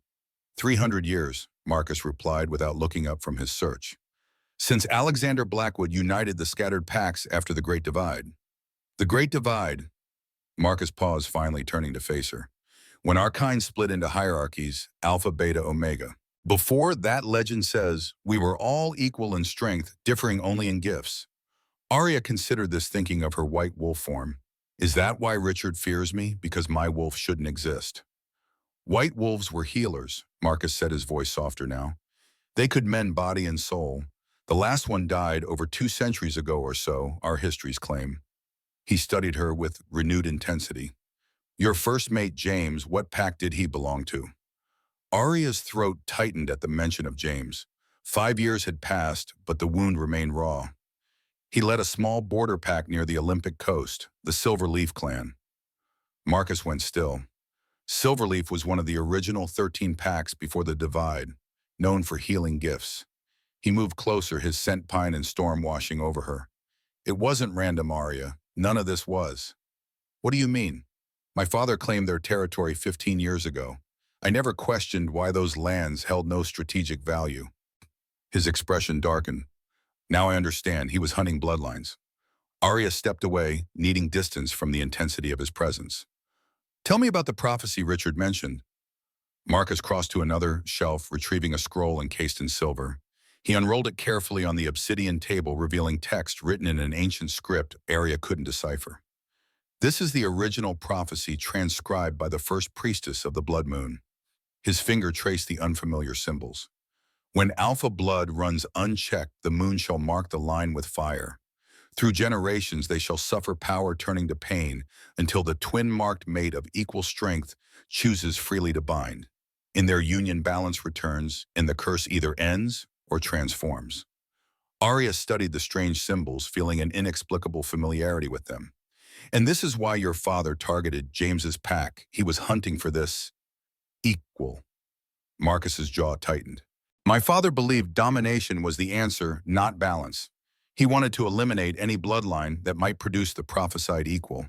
300 years, Marcus replied without looking up from his search. "Since Alexander Blackwood united the scattered packs after the Great Divide." "The Great Divide," Marcus paused, finally turning to face her. "When our kind split into hierarchies, Alpha, Beta, Omega. Before that, legend says, we were all equal in strength, differing only in gifts." Aria considered this, thinking of her white wolf form. "Is that why Richard fears me? Because my wolf shouldn't exist?" "White wolves were healers," Marcus said, his voice softer now. "They could mend body and soul. The last one died over 2 centuries ago or so, our histories claim." He studied her with renewed intensity. "Your first mate, James, what pack did he belong to?" Aria's throat tightened at the mention of James. 5 years had passed, but the wound remained raw. "He led a small border pack near the Olympic coast, the Silverleaf clan." Marcus went still. Silverleaf was one of the original 13 packs before the divide, known for healing gifts. He moved closer, his scent pine and storm washing over her. "It wasn't random, Aria. None of this was." "What do you mean?" "My father claimed their territory 15 years ago. I never questioned why those lands held no strategic value." His expression darkened. "Now I understand. He was hunting bloodlines." Aria stepped away, needing distance from the intensity of his presence. "Tell me about the prophecy Richard mentioned." Marcus crossed to another shelf, retrieving a scroll encased in silver. He unrolled it carefully on the obsidian table, revealing text written in an ancient script Aria couldn't decipher. "This is the original prophecy transcribed by the first priestess of the Blood Moon." His finger traced the unfamiliar symbols. "When alpha blood runs unchecked, the moon shall mark the line with fire. Through generations they shall suffer power turning to pain until the twin-marked mate of equal strength chooses freely to bind. In their union balance returns, and the curse either ends or transforms." Aria studied the strange symbols, feeling an inexplicable familiarity with them. "And this is why your father targeted James's pack. He was hunting for this equal." Marcus's jaw tightened. "My father believed domination was the answer, not balance. He wanted to eliminate any bloodline that might produce the prophesied equal.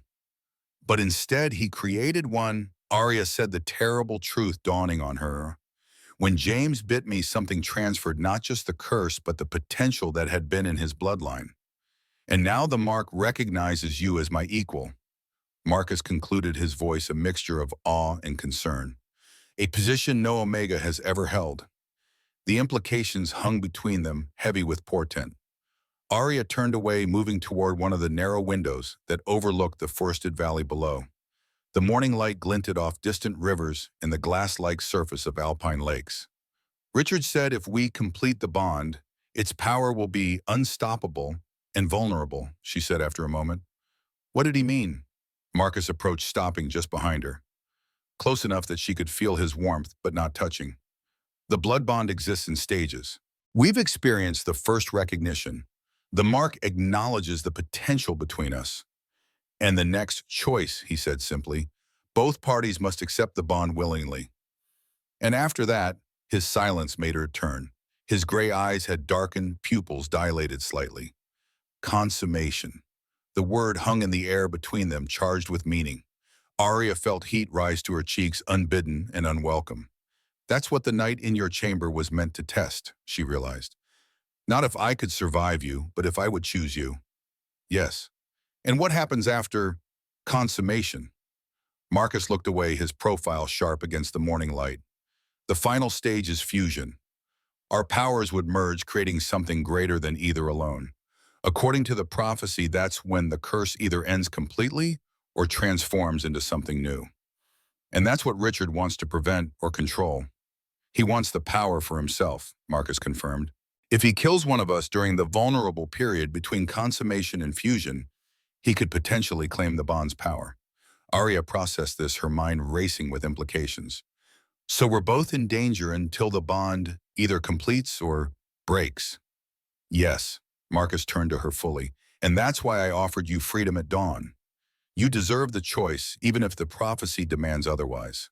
But instead he created one." Aria said, the terrible truth dawning on her. "When James bit me, something transferred not just the curse, but the potential that had been in his bloodline. And now the mark recognizes you as my equal." Marcus concluded, his voice a mixture of awe and concern. A position no Omega has ever held. The implications hung between them, heavy with portent. Aria turned away, moving toward one of the narrow windows that overlooked the forested valley below. The morning light glinted off distant rivers and the glass-like surface of alpine lakes. Richard said if we complete the bond, its power will be unstoppable and vulnerable, she said after a moment. What did he mean? Marcus approached, stopping just behind her, close enough that she could feel his warmth but not touching. The blood bond exists in stages. We've experienced the first recognition. The mark acknowledges the potential between us. And the next choice, he said simply, both parties must accept the bond willingly. And after that, his silence made her turn. His gray eyes had darkened, pupils dilated slightly. Consummation. The word hung in the air between them, charged with meaning. Aria felt heat rise to her cheeks, unbidden and unwelcome. That's what the night in your chamber was meant to test, she realized. Not if I could survive you, but if I would choose you. Yes. And what happens after consummation? Marcus looked away, his profile sharp against the morning light. The final stage is fusion. Our powers would merge, creating something greater than either alone. According to the prophecy, that's when the curse either ends completely or transforms into something new. And that's what Richard wants to prevent or control. He wants the power for himself, Marcus confirmed. If he kills one of us during the vulnerable period between consummation and fusion, he could potentially claim the bond's power. Aria processed this, her mind racing with implications. So we're both in danger until the bond either completes or breaks. Yes, Marcus turned to her fully, and that's why I offered you freedom at dawn. You deserve the choice, even if the prophecy demands otherwise.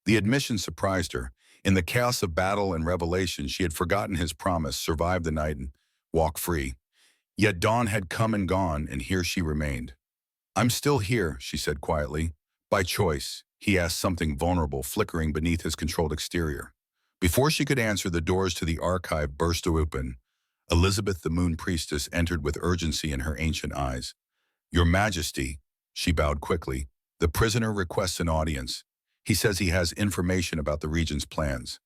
The admission surprised her. In the chaos of battle and revelation, she had forgotten his promise, survive the night and walk free. Yet dawn had come and gone, and here she remained. I'm still here, she said quietly. By choice, he asked, something vulnerable flickering beneath his controlled exterior. Before she could answer, the doors to the archive burst open. Elizabeth, the Moon Priestess, entered with urgency in her ancient eyes. Your Majesty, she bowed quickly, the prisoner requests an audience. He says he has information about the Regent's plans.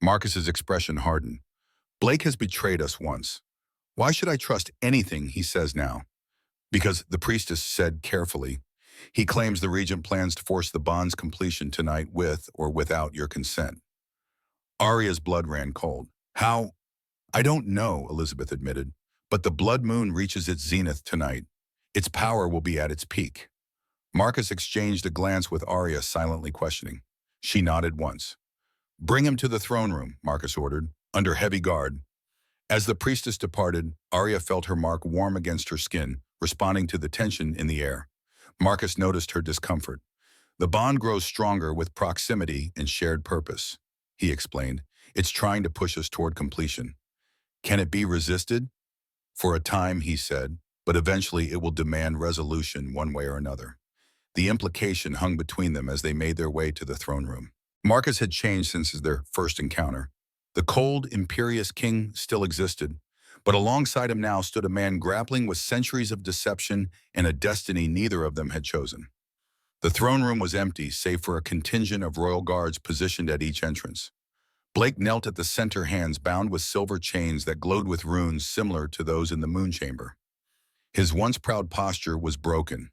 Marcus's expression hardened. Blake has betrayed us once. Why should I trust anything he says now? Because, the priestess said carefully, he claims the Regent plans to force the bond's completion tonight with or without your consent. Aria's blood ran cold. How? I don't know, Elizabeth admitted, but the blood moon reaches its zenith tonight. Its power will be at its peak. Marcus exchanged a glance with Aria, silently questioning. She nodded once. Bring him to the throne room, Marcus ordered, under heavy guard. As the priestess departed, Aria felt her mark warm against her skin, responding to the tension in the air. Marcus noticed her discomfort. The bond grows stronger with proximity and shared purpose, he explained. It's trying to push us toward completion. Can it be resisted? For a time, he said, but eventually it will demand resolution one way or another. The implication hung between them as they made their way to the throne room. Marcus had changed since their first encounter. The cold, imperious king still existed, but alongside him now stood a man grappling with centuries of deception and a destiny neither of them had chosen. The throne room was empty, save for a contingent of royal guards positioned at each entrance. Blake knelt at the center, hands bound with silver chains that glowed with runes similar to those in the moon chamber. His once proud posture was broken.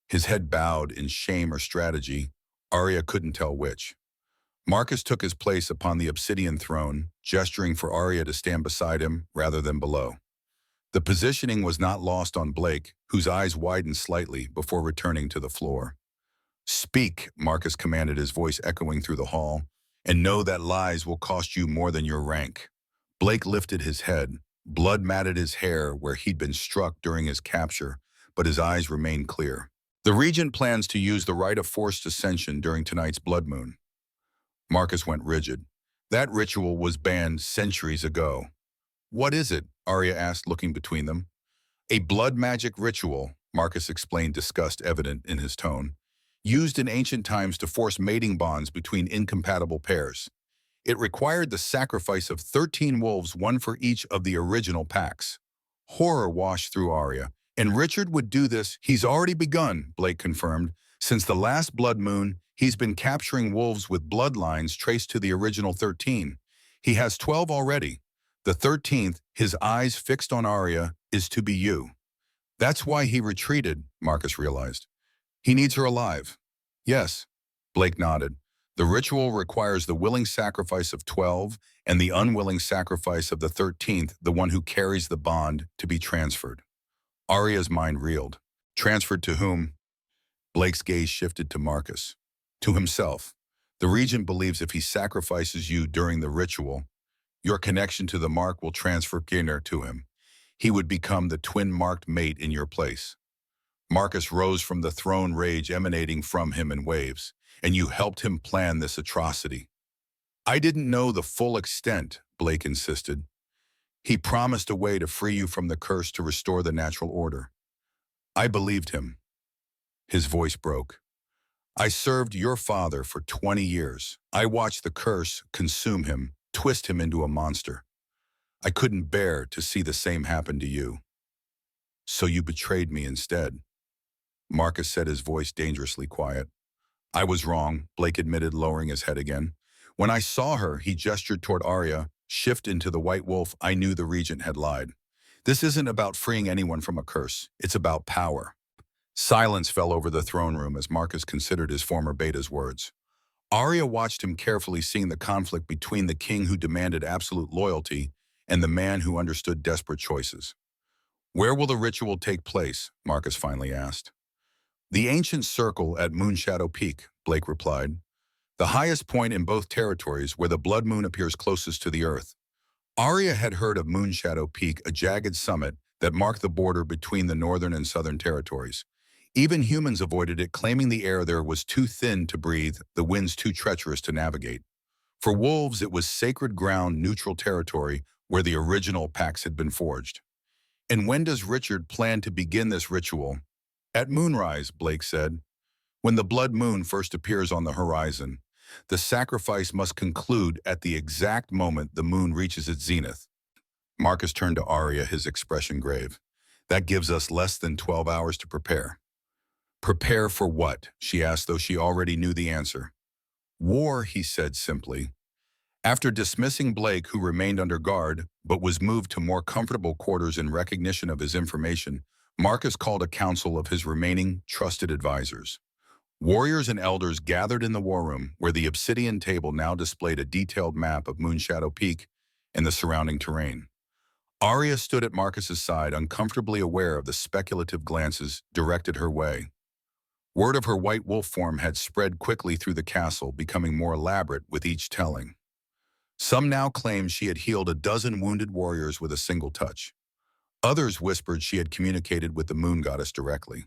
His head bowed in shame or strategy. Aria couldn't tell which. Marcus took his place upon the obsidian throne, gesturing for Aria to stand beside him rather than below. The positioning was not lost on Blake, whose eyes widened slightly before returning to the floor. Speak, Marcus commanded, his voice echoing through the hall, and know that lies will cost you more than your rank. Blake lifted his head. Blood matted his hair where he'd been struck during his capture, but his eyes remained clear. The Regent plans to use the rite of forced ascension during tonight's blood moon. Marcus went rigid. That ritual was banned centuries ago. What is it? Aria asked, looking between them. A blood magic ritual, Marcus explained, disgust evident in his tone, used in ancient times to force mating bonds between incompatible pairs. It required the sacrifice of 13 wolves, one for each of the original packs. Horror washed through Aria, And Richard would do this. He's already begun, Blake confirmed. Since the last blood moon, he's been capturing wolves with bloodlines traced to the original 13. He has 12 already. The 13th, his eyes fixed on Aria, is to be you. That's why he retreated, Marcus realized. He needs her alive. Yes, Blake nodded. The ritual requires the willing sacrifice of 12 and the unwilling sacrifice of the 13th, the one who carries the bond, to be transferred. Aria's mind reeled. Transferred to whom? Blake's gaze shifted to Marcus. To himself. The Regent believes if he sacrifices you during the ritual, your connection to the mark will transfer Ginner to him. He would become the twin-marked mate in your place. Marcus rose from the throne, rage emanating from him in waves, and you helped him plan this atrocity. I didn't know the full extent, Blake insisted. He promised a way to free you from the curse to restore the natural order. I believed him. His voice broke. I served your father for 20 years. I watched the curse consume him, twist him into a monster. I couldn't bear to see the same happen to you. So you betrayed me instead. Marcus said, his voice dangerously quiet. I was wrong, Blake admitted, lowering his head again. When I saw her, he gestured toward Aria, shift into the white wolf. I knew the Regent had lied. This isn't about freeing anyone from a curse. It's about power. Silence fell over the throne room as Marcus considered his former beta's words. Aria watched him carefully, seeing the conflict between the king who demanded absolute loyalty and the man who understood desperate choices. Where will the ritual take place? Marcus finally asked. The ancient circle at Moonshadow Peak, Blake replied. The highest point in both territories where the blood moon appears closest to the earth. Aria had heard of Moonshadow Peak, a jagged summit that marked the border between the northern and southern territories. Even humans avoided it, claiming the air there was too thin to breathe, the winds too treacherous to navigate. For wolves, it was sacred ground, neutral territory where the original pacts had been forged. And when does Richard plan to begin this ritual? At moonrise, Blake said. When the blood moon first appears on the horizon, the sacrifice must conclude at the exact moment the moon reaches its zenith. Marcus turned to Aria, his expression grave. That gives us less than 12 hours to prepare. Prepare for what? She asked, though she already knew the answer. War, he said simply. After dismissing Blake, who remained under guard, but was moved to more comfortable quarters in recognition of his information, Marcus called a council of his remaining trusted advisors. Warriors and elders gathered in the war room, where the obsidian table now displayed a detailed map of Moonshadow Peak and the surrounding terrain. Aria stood at Marcus's side, uncomfortably aware of the speculative glances directed her way. Word of her white wolf form had spread quickly through the castle, becoming more elaborate with each telling. Some now claimed she had healed a dozen wounded warriors with a single touch. Others whispered she had communicated with the moon goddess directly.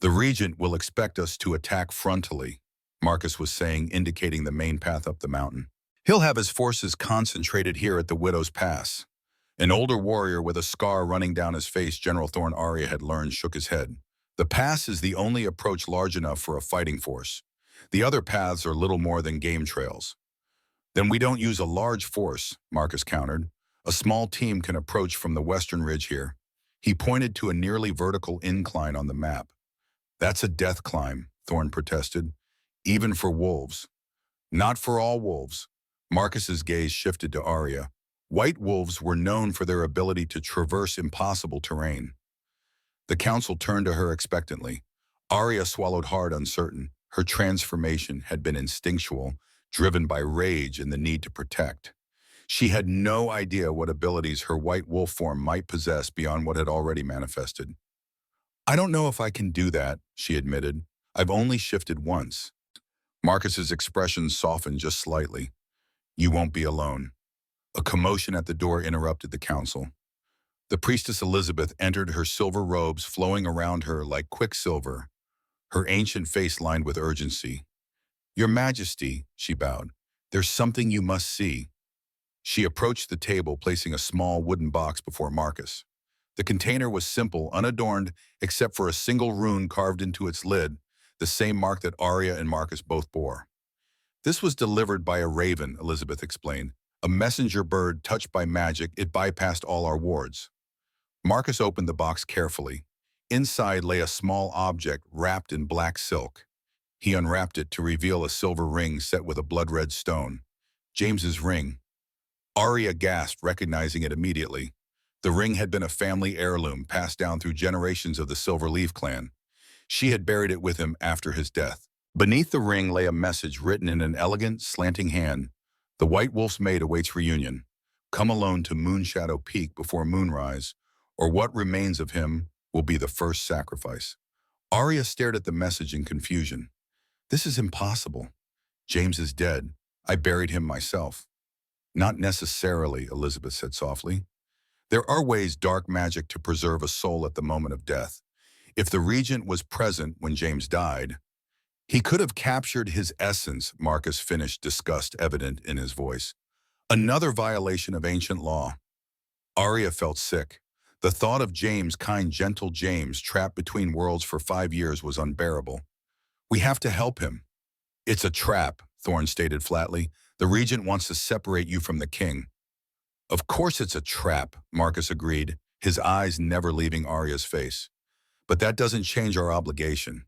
The Regent will expect us to attack frontally, Marcus was saying, indicating the main path up the mountain. He'll have his forces concentrated here at the Widow's Pass. An older warrior with a scar running down his face, General Thorn Aria had learned, shook his head. The pass is the only approach large enough for a fighting force. The other paths are little more than game trails. Then we don't use a large force, Marcus countered. A small team can approach from the western ridge here. He pointed to a nearly vertical incline on the map. That's a death climb, Thorn protested. Even for wolves. Not for all wolves. Marcus's gaze shifted to Aria. White wolves were known for their ability to traverse impossible terrain. The council turned to her expectantly. Aria swallowed hard, uncertain. Her transformation had been instinctual, driven by rage and the need to protect. She had no idea what abilities her white wolf form might possess beyond what had already manifested. I don't know if I can do that, she admitted. I've only shifted once. Marcus's expression softened just slightly. You won't be alone. A commotion at the door interrupted the council. The priestess Elizabeth entered, her silver robes flowing around her like quicksilver, her ancient face lined with urgency. Your Majesty, she bowed, there's something you must see. She approached the table, placing a small wooden box before Marcus. The container was simple, unadorned, except for a single rune carved into its lid, the same mark that Aria and Marcus both bore. This was delivered by a raven, Elizabeth explained. A messenger bird touched by magic, it bypassed all our wards. Marcus opened the box carefully. Inside lay a small object wrapped in black silk. He unwrapped it to reveal a silver ring set with a blood-red stone. James's ring. Aria gasped, recognizing it immediately. The ring had been a family heirloom passed down through generations of the Silverleaf clan. She had buried it with him after his death. Beneath the ring lay a message written in an elegant, slanting hand. The White Wolf's mate awaits reunion. Come alone to Moonshadow Peak before moonrise, or what remains of him will be the first sacrifice. Aria stared at the message in confusion. This is impossible. James is dead. I buried him myself. Not necessarily, Elizabeth said softly. There are ways dark magic to preserve a soul at the moment of death. If the regent was present when James died, he could have captured his essence, Marcus finished, disgust evident in his voice. Another violation of ancient law. Aria felt sick. The thought of James, kind, gentle James, trapped between worlds for 5 years was unbearable. We have to help him. It's a trap, Thorne stated flatly. The regent wants to separate you from the king. Of course it's a trap, Marcus agreed, his eyes never leaving Aria's face. But that doesn't change our obligation.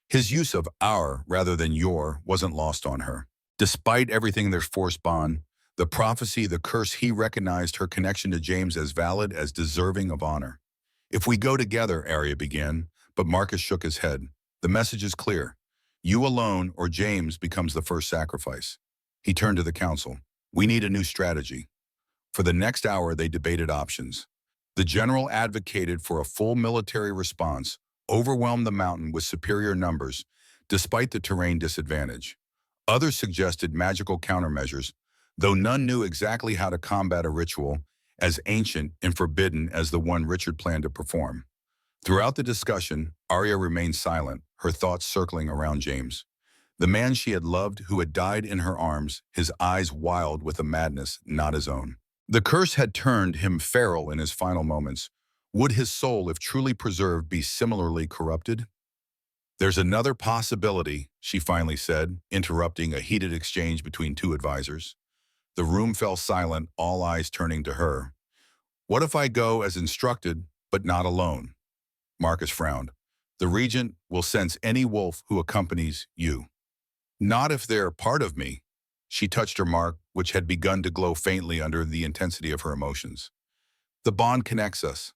His use of our rather than your wasn't lost on her. Despite everything their forced bond, the prophecy, the curse, he recognized her connection to James as valid, as deserving of honor. If we go together, Aria began, but Marcus shook his head. The message is clear. You alone or James becomes the first sacrifice. He turned to the council. We need a new strategy. For the next hour, they debated options. The general advocated for a full military response, overwhelm the mountain with superior numbers, despite the terrain disadvantage. Others suggested magical countermeasures, though none knew exactly how to combat a ritual as ancient and forbidden as the one Richard planned to perform. Throughout the discussion, Aria remained silent, her thoughts circling around James. The man she had loved, who had died in her arms, his eyes wild with a madness not his own. The curse had turned him feral in his final moments. Would his soul, if truly preserved, be similarly corrupted? There's another possibility, she finally said, interrupting a heated exchange between two advisors. The room fell silent, all eyes turning to her. What if I go as instructed, but not alone? Marcus frowned. The regent will sense any wolf who accompanies you. Not if they're part of me. She touched her mark, which had begun to glow faintly under the intensity of her emotions. The bond connects us.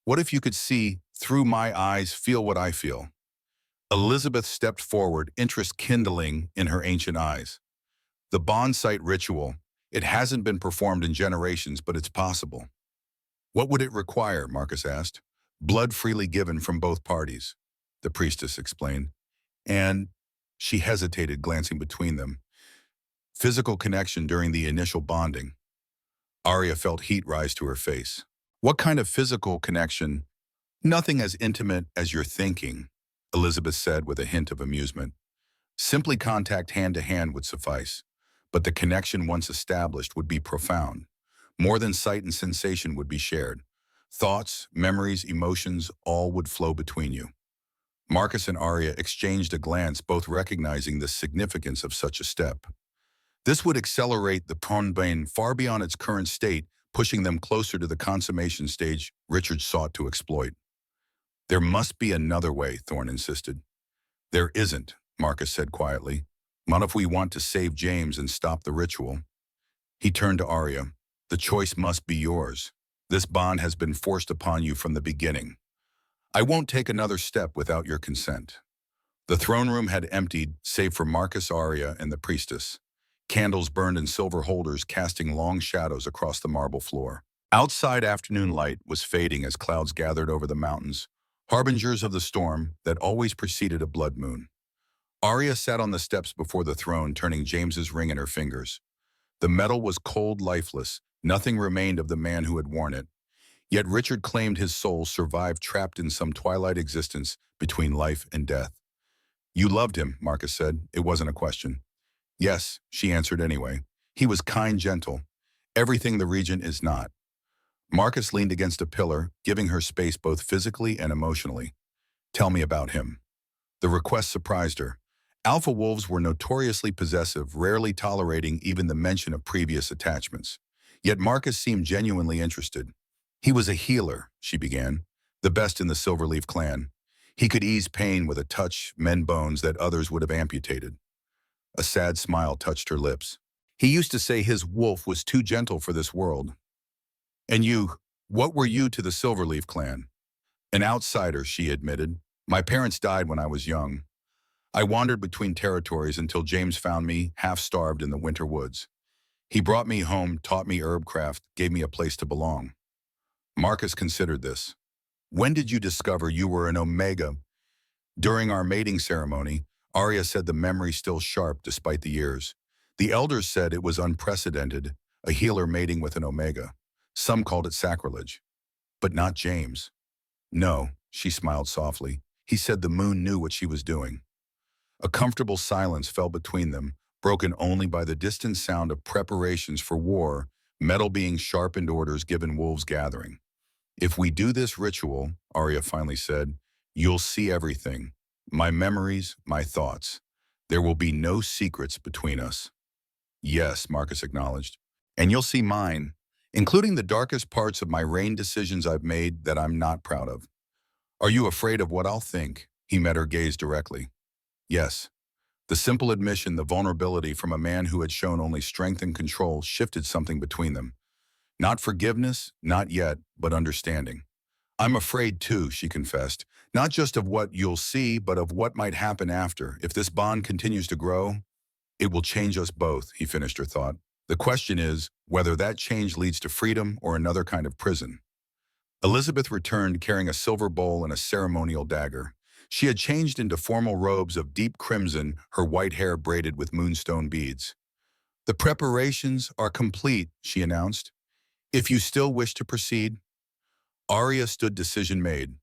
What if you could see, through my eyes, feel what I feel? Elizabeth stepped forward, interest kindling in her ancient eyes. The bond site ritual, it hasn't been performed in generations, but it's possible. What would it require, Marcus asked. Blood freely given from both parties, the priestess explained. And she hesitated, glancing between them. Physical connection during the initial bonding. Aria felt heat rise to her face. What kind of physical connection? Nothing as intimate as your thinking, Elizabeth said with a hint of amusement. Simply contact hand to hand would suffice, but the connection once established would be profound. More than sight and sensation would be shared. Thoughts, memories, emotions, all would flow between you. Marcus and Aria exchanged a glance, both recognizing the significance of such a step. This would accelerate the Pronbane far beyond its current state, pushing them closer to the consummation stage Richard sought to exploit. There must be another way, Thorne insisted. There isn't, Marcus said quietly. Not if we want to save James and stop the ritual. He turned to Aria. The choice must be yours. This bond has been forced upon you from the beginning. I won't take another step without your consent. The throne room had emptied, save for Marcus, Aria, and the priestess. Candles burned in silver holders, casting long shadows across the marble floor. Outside, afternoon light was fading as clouds gathered over the mountains, harbingers of the storm that always preceded a blood moon. Aria sat on the steps before the throne, turning James's ring in her fingers. The metal was cold, lifeless. Nothing remained of the man who had worn it. Yet Richard claimed his soul survived, trapped in some twilight existence between life and death. You loved him, Marcus said. It wasn't a question. Yes, she answered anyway. He was kind, gentle. Everything the regent is not. Marcus leaned against a pillar, giving her space both physically and emotionally. Tell me about him. The request surprised her. Alpha wolves were notoriously possessive, rarely tolerating even the mention of previous attachments. Yet Marcus seemed genuinely interested. He was a healer, she began. the best in the Silverleaf clan. He could ease pain with a touch, mend bones that others would have amputated. A sad smile touched her lips. He used to say his wolf was too gentle for this world. And you, what were you to the Silverleaf clan? An outsider, she admitted. My parents died when I was young. I wandered between territories until James found me, half-starved in the winter woods. He brought me home, taught me herbcraft, gave me a place to belong. Marcus considered this. When did you discover you were an Omega? During our mating ceremony, Aria said the memory still sharp despite the years. The elders said it was unprecedented, a healer mating with an Omega. Some called it sacrilege. But not James. No, she smiled softly. He said the moon knew what she was doing. A comfortable silence fell between them, broken only by the distant sound of preparations for war, metal being sharpened, orders given, wolves gathering. If we do this ritual, Aria finally said, you'll see everything. My memories, my thoughts. There will be no secrets between us. Yes, Marcus acknowledged. And you'll see mine, including the darkest parts of my reign decisions I've made that I'm not proud of. Are you afraid of what I'll think? He met her gaze directly. Yes. The simple admission, the vulnerability from a man who had shown only strength and control shifted something between them. Not forgiveness, not yet, but understanding. I'm afraid too, she confessed, not just of what you'll see, but of what might happen after. If this bond continues to grow, it will change us both, he finished her thought. The question is whether that change leads to freedom or another kind of prison. Elizabeth returned carrying a silver bowl and a ceremonial dagger. She had changed into formal robes of deep crimson, her white hair braided with moonstone beads. The preparations are complete, she announced. If you still wish to proceed. Aria stood, decision made.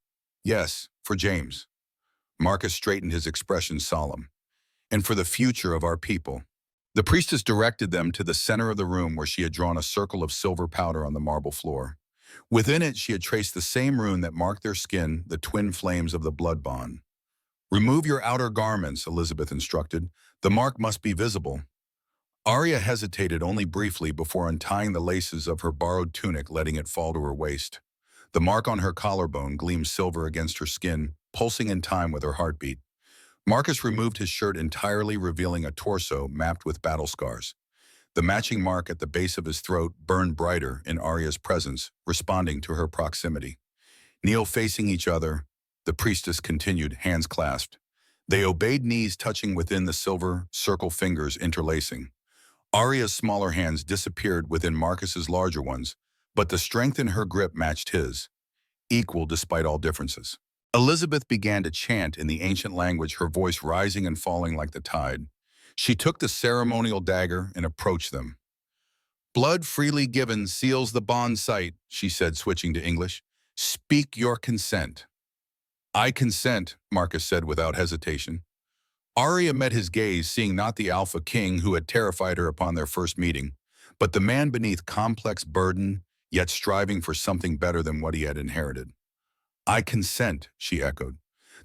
Yes, for James. Marcus straightened, his expression solemn. And for the future of our people. The priestess directed them to the center of the room where she had drawn a circle of silver powder on the marble floor. Within it, she had traced the same rune that marked their skin, the twin flames of the blood bond. Remove your outer garments, Elizabeth instructed. The mark must be visible. Aria hesitated only briefly before untying the laces of her borrowed tunic, letting it fall to her waist. The mark on her collarbone gleamed silver against her skin, pulsing in time with her heartbeat. Marcus removed his shirt entirely, revealing a torso mapped with battle scars. The matching mark at the base of his throat burned brighter in Aria's presence, responding to her proximity. Kneel facing each other, the priestess continued, hands clasped. They obeyed, knees touching within the silver circle, fingers interlacing. Aria's smaller hands disappeared within Marcus's larger ones, but the strength in her grip matched his, equal despite all differences. Elizabeth began to chant in the ancient language, her voice rising and falling like the tide. She took the ceremonial dagger and approached them. Blood freely given seals the bond sight, she said, switching to English. Speak your consent. I consent, Marcus said without hesitation. Aria met his gaze, seeing not the Alpha King who had terrified her upon their first meeting, but the man beneath complex burden, yet striving for something better than what he had inherited. I consent, she echoed.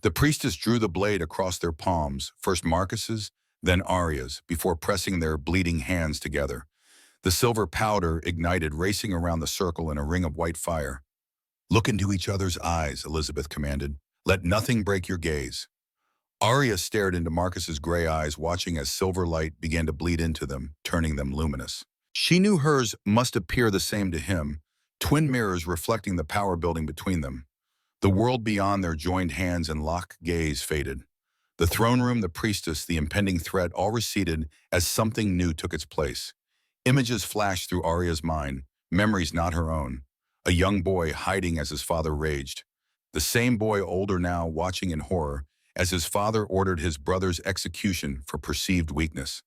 The priestess drew the blade across their palms, first Marcus's, then Aria's, before pressing their bleeding hands together. The silver powder ignited, racing around the circle in a ring of white fire. Look into each other's eyes, Elizabeth commanded. Let nothing break your gaze. Aria stared into Marcus's gray eyes, watching as silver light began to bleed into them, turning them luminous. She knew hers must appear the same to him, twin mirrors reflecting the power building between them. The world beyond their joined hands and locked gaze faded. The throne room, the priestess, the impending threat all receded as something new took its place. Images flashed through Aria's mind, memories not her own. A young boy hiding as his father raged. The same boy, older now, watching in horror as his father ordered his brother's execution for perceived weakness.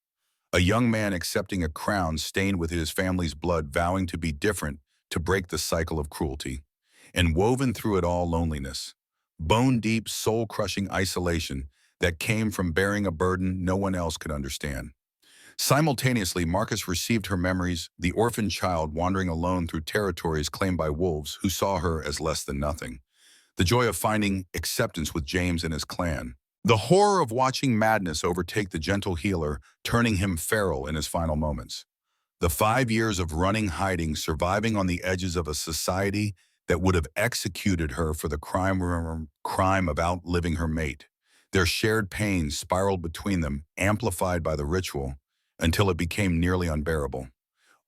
A young man accepting a crown stained with his family's blood, vowing to be different, to break the cycle of cruelty. And woven through it all, loneliness. Bone-deep, soul-crushing isolation that came from bearing a burden no one else could understand. Simultaneously, Marcus received her memories, the orphaned child wandering alone through territories claimed by wolves who saw her as less than nothing. The joy of finding acceptance with James and his clan. The horror of watching madness overtake the gentle healer, turning him feral in his final moments. The 5 years of running, hiding, surviving on the edges of a society that would have executed her for the crime of outliving her mate. Their shared pain spiraled between them, amplified by the ritual, until it became nearly unbearable.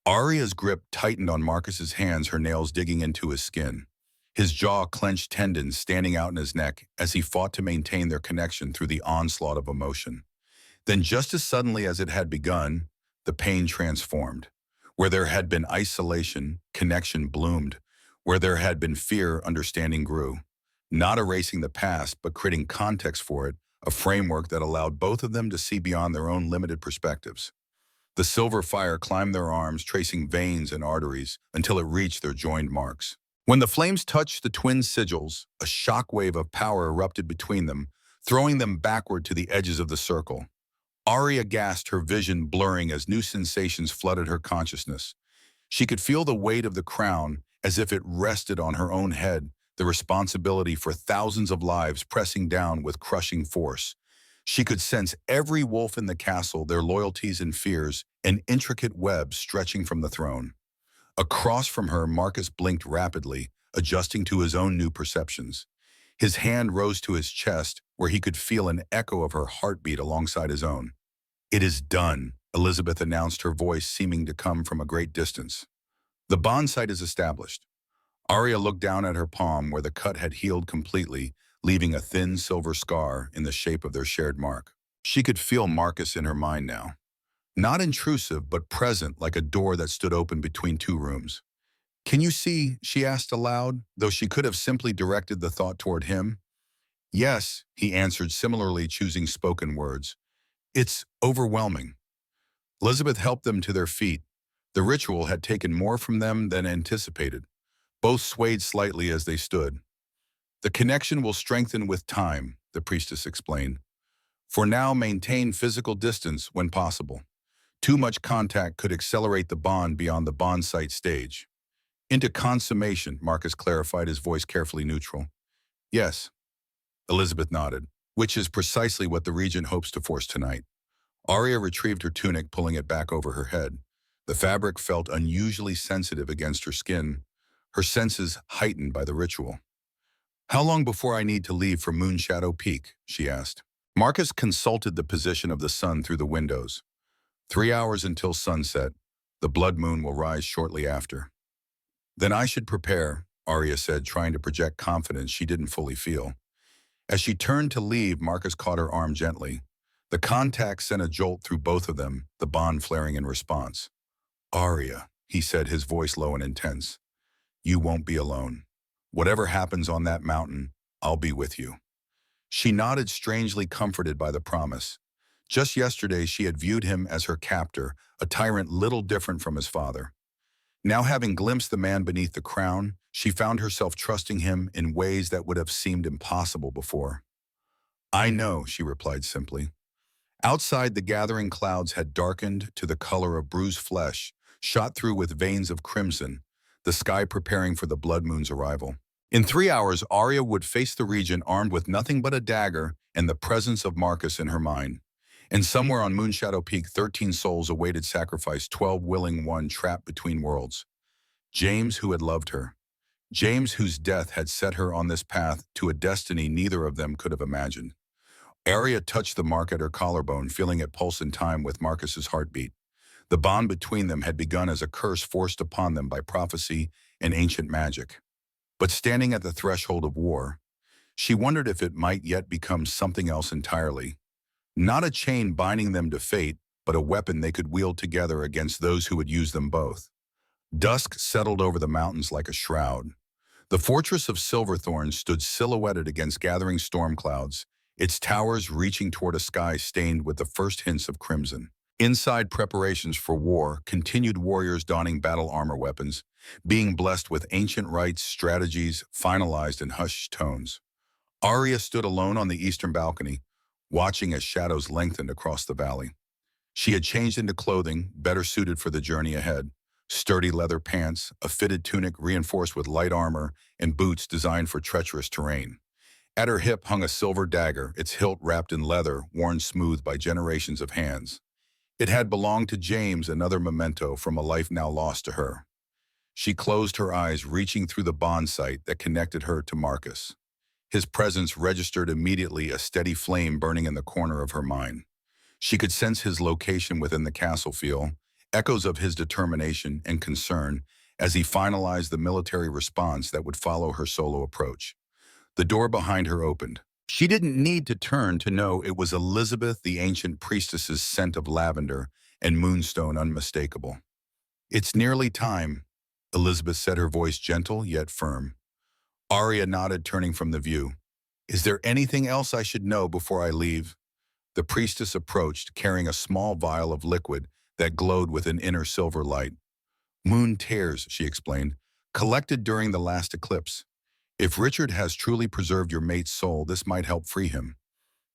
Aria's grip tightened on Marcus's hands, her nails digging into his skin. His jaw clenched, tendons standing out in his neck as he fought to maintain their connection through the onslaught of emotion. Then, just as suddenly as it had begun, the pain transformed. Where there had been isolation, connection bloomed. Where there had been fear, understanding grew. Not erasing the past, but creating context for it, a framework that allowed both of them to see beyond their own limited perspectives. The silver fire climbed their arms, tracing veins and arteries until it reached their joined marks. When the flames touched the twin sigils, a shockwave of power erupted between them, throwing them backward to the edges of the circle. Aria gasped, her vision blurring as new sensations flooded her consciousness. She could feel the weight of the crown as if it rested on her own head, the responsibility for thousands of lives pressing down with crushing force. She could sense every wolf in the castle, their loyalties and fears, an intricate web stretching from the throne. Across from her, Marcus blinked rapidly, adjusting to his own new perceptions. His hand rose to his chest, where he could feel an echo of her heartbeat alongside his own. "It is done," Elizabeth announced, her voice seeming to come from a great distance. "The bond site is established." Aria looked down at her palm, where the cut had healed completely, leaving a thin silver scar in the shape of their shared mark. She could feel Marcus in her mind now. Not intrusive, but present, like a door that stood open between two rooms. "Can you see?" she asked aloud, though she could have simply directed the thought toward him. "Yes," he answered, similarly choosing spoken words. "It's overwhelming." Elizabeth helped them to their feet. The ritual had taken more from them than anticipated. Both swayed slightly as they stood. "The connection will strengthen with time," the priestess explained. "For now, maintain physical distance when possible. Too much contact could accelerate the bond beyond the bond site stage." "Into consummation," Marcus clarified, his voice carefully neutral. "Yes," Elizabeth nodded, "which is precisely what the regent hopes to force tonight." Aria retrieved her tunic, pulling it back over her head. The fabric felt unusually sensitive against her skin, her senses heightened by the ritual. "How long before I need to leave for Moonshadow Peak?" she asked. Marcus consulted the position of the sun through the windows. 3 hours until sunset. The blood moon will rise shortly after." "Then I should prepare," Aria said, trying to project confidence she didn't fully feel. As she turned to leave, Marcus caught her arm gently. The contact sent a jolt through both of them, the bond flaring in response. "Aria," he said, his voice low and intense. "You won't be alone. Whatever happens on that mountain, I'll be with you." She nodded, strangely comforted by the promise. Just yesterday, she had viewed him as her captor, a tyrant little different from his father. Now, having glimpsed the man beneath the crown, she found herself trusting him in ways that would have seemed impossible before. "I know," she replied simply. Outside, the gathering clouds had darkened to the color of bruised flesh, shot through with veins of crimson, the sky preparing for the blood moon's arrival. In 3 hours, Aria would face the regent armed with nothing but a dagger and the presence of Marcus in her mind. And somewhere on Moonshadow Peak, 13 souls awaited sacrifice, 12 willing, one trapped between worlds. James, who had loved her. James, whose death had set her on this path to a destiny neither of them could have imagined. Aria touched the mark at her collarbone, feeling it pulse in time with Marcus's heartbeat. The bond between them had begun as a curse forced upon them by prophecy and ancient magic. But standing at the threshold of war, she wondered if it might yet become something else entirely. Not a chain binding them to fate, but a weapon they could wield together against those who would use them both. Dusk settled over the mountains like a shroud. The fortress of Silverthorn stood silhouetted against gathering storm clouds, its towers reaching toward a sky stained with the first hints of crimson. Inside, preparations for war continued, warriors donning battle armor, weapons being blessed with ancient rites, strategies finalized in hushed tones. Aria stood alone on the eastern balcony, watching as shadows lengthened across the valley. She had changed into clothing better suited for the journey ahead. Sturdy leather pants, a fitted tunic reinforced with light armor, and boots designed for treacherous terrain. At her hip hung a silver dagger, its hilt wrapped in leather, worn smooth by generations of hands. It had belonged to James, another memento from a life now lost to her. She closed her eyes, reaching through the bond sight that connected her to Marcus. His presence registered immediately, a steady flame burning in the corner of her mind. She could sense his location within the castle feel, echoes of his determination and concern as he finalized the military response that would follow her solo approach. The door behind her opened. She didn't need to turn to know it was Elizabeth, the ancient priestess's scent of lavender and moonstone unmistakable. "It's nearly time," Elizabeth said, her voice gentle yet firm. Aria nodded, turning from the view. "Is there anything else I should know before I leave?" The priestess approached, carrying a small vial of liquid that glowed with an inner silver light. "Moon tears," she explained, "collected during the last eclipse. If Richard has truly preserved your mate's soul, this might help free him."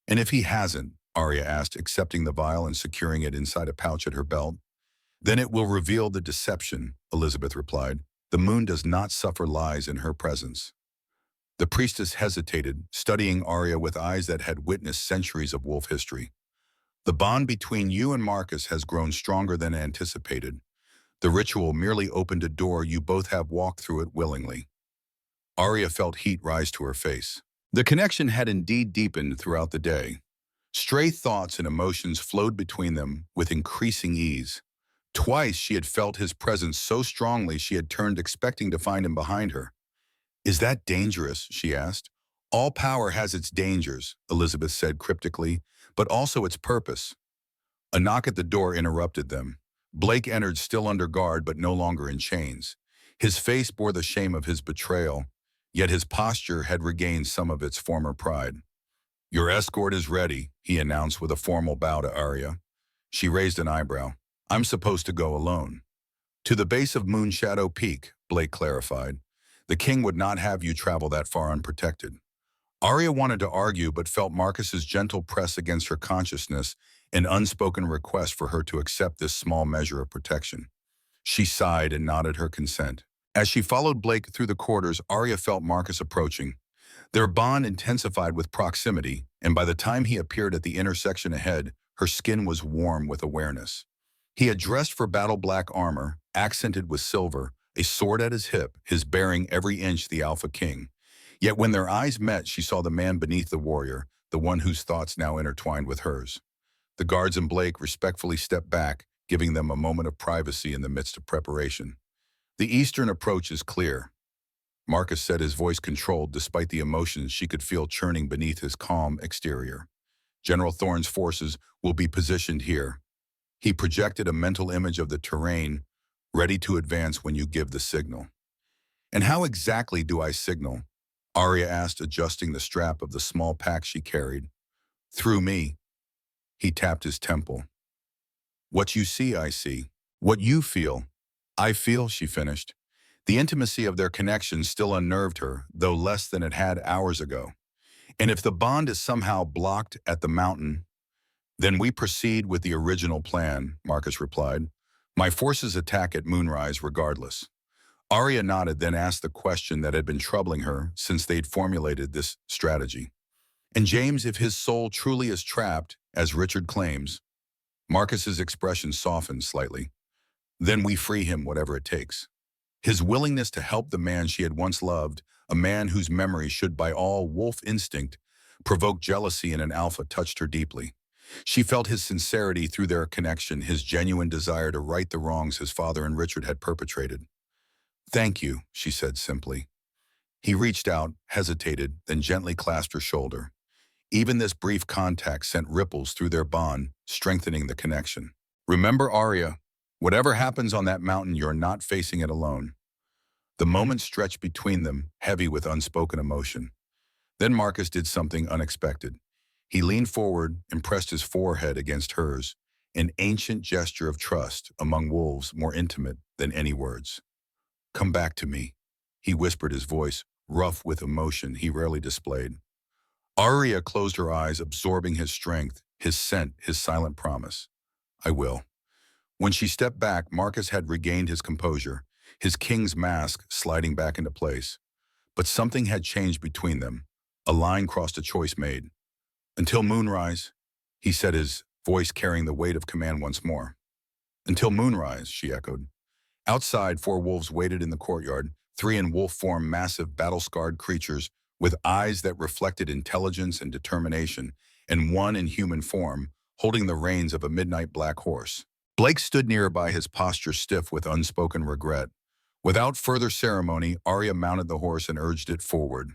"And if he hasn't?" Aria asked, accepting the vial and securing it inside a pouch at her belt. "Then it will reveal the deception," Elizabeth replied. "The moon does not suffer lies in her presence." The priestess hesitated, studying Aria with eyes that had witnessed centuries of wolf history. "The bond between you and Marcus has grown stronger than anticipated. The ritual merely opened a door, you both have walked through it willingly." Aria felt heat rise to her face. The connection had indeed deepened throughout the day. Stray thoughts and emotions flowed between them with increasing ease. Twice she had felt his presence so strongly she had turned, expecting to find him behind her. "Is that dangerous?" she asked. "All power has its dangers," Elizabeth said cryptically, "but also its purpose." A knock at the door interrupted them. Blake entered, still under guard but no longer in chains. His face bore the shame of his betrayal, yet his posture had regained some of its former pride. "Your escort is ready," he announced with a formal bow to Aria. She raised an eyebrow. "I'm supposed to go alone." "To the base of Moonshadow Peak," Blake clarified. "The king would not have you travel that far unprotected." Aria wanted to argue but felt Marcus's gentle press against her consciousness, an unspoken request for her to accept this small measure of protection. She sighed and nodded her consent. As she followed Blake through the corridors, Aria felt Marcus approaching. Their bond intensified with proximity, and by the time he appeared at the intersection ahead, her skin was warm with awareness. He had dressed for battle-black armor, accented with silver, a sword at his hip, his bearing every inch the Alpha King. Yet when their eyes met, she saw the man beneath the warrior, the one whose thoughts now intertwined with hers. The guards and Blake respectfully stepped back, giving them a moment of privacy in the midst of preparation. "The eastern approach is clear," Marcus said, his voice controlled despite the emotions she could feel churning beneath his calm exterior. "General Thorne's forces will be positioned here." He projected a mental image of the terrain, ready to advance when you give the signal. "And how exactly do I signal?" Aria asked, adjusting the strap of the small pack she carried. "Through me." He tapped his temple. "What you see, I see. What you feel, I feel," she finished. The intimacy of their connection still unnerved her, though less than it had hours ago. "And if the bond is somehow blocked at the mountain, then we proceed with the original plan," Marcus replied. "My forces attack at moonrise regardless." Aria nodded, then asked the question that had been troubling her since they'd formulated this strategy. "And James, if his soul truly is trapped, as Richard claims?" Marcus's expression softened slightly. "Then we free him, whatever it takes." His willingness to help the man she had once loved, a man whose memory should by all wolf instinct provoke jealousy in an alpha, touched her deeply. She felt his sincerity through their connection, his genuine desire to right the wrongs his father and Richard had perpetrated. "Thank you," she said simply. He reached out, hesitated, then gently clasped her shoulder. Even this brief contact sent ripples through their bond, strengthening the connection. "Remember, Aria, whatever happens on that mountain, you're not facing it alone." The moment stretched between them, heavy with unspoken emotion. Then Marcus did something unexpected. He leaned forward and pressed his forehead against hers, an ancient gesture of trust among wolves more intimate than any words. "Come back to me," he whispered, his voice rough with emotion he rarely displayed. Aria closed her eyes, absorbing his strength, his scent, his silent promise. "I will." When she stepped back, Marcus had regained his composure, his king's mask sliding back into place. But something had changed between them. A line crossed, a choice made. "Until moonrise," he said, his voice carrying the weight of command once more. "Until moonrise," she echoed. Outside, 4 wolves waited in the courtyard, 3 in wolf form, massive, battle-scarred creatures with eyes that reflected intelligence and determination, and 1 in human form, holding the reins of a midnight black horse. Blake stood nearby, his posture stiff with unspoken regret. Without further ceremony, Aria mounted the horse and urged it forward.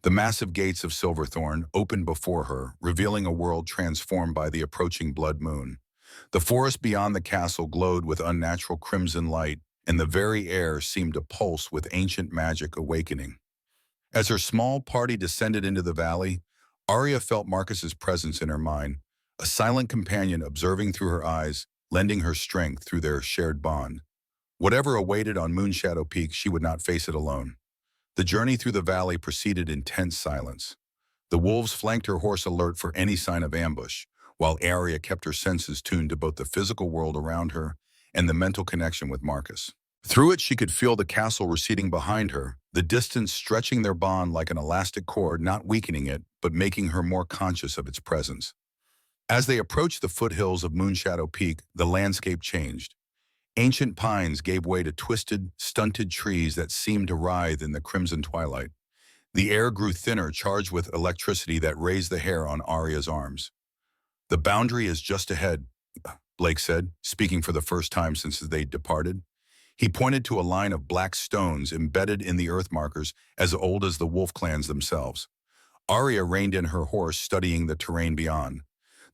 The massive gates of Silverthorn opened before her, revealing a world transformed by the approaching blood moon. The forest beyond the castle glowed with unnatural crimson light, and the very air seemed to pulse with ancient magic awakening. As her small party descended into the valley, Aria felt Marcus's presence in her mind, a silent companion observing through her eyes, lending her strength through their shared bond. Whatever awaited on Moonshadow Peak, she would not face it alone. The journey through the valley proceeded in tense silence. The wolves flanked her horse, alert for any sign of ambush, while Aria kept her senses tuned to both the physical world around her and the mental connection with Marcus. Through it, she could feel the castle receding behind her, the distance stretching their bond like an elastic cord, not weakening it, but making her more conscious of its presence. As they approached the foothills of Moonshadow Peak, the landscape changed. Ancient pines gave way to twisted, stunted trees that seemed to writhe in the crimson twilight. The air grew thinner, charged with electricity that raised the hair on Aria's arms. "The boundary is just ahead," Blake said, speaking for the first time since they departed. He pointed to a line of black stones embedded in the earth markers as old as the wolf clans themselves. Aria reined in her horse, studying the terrain beyond.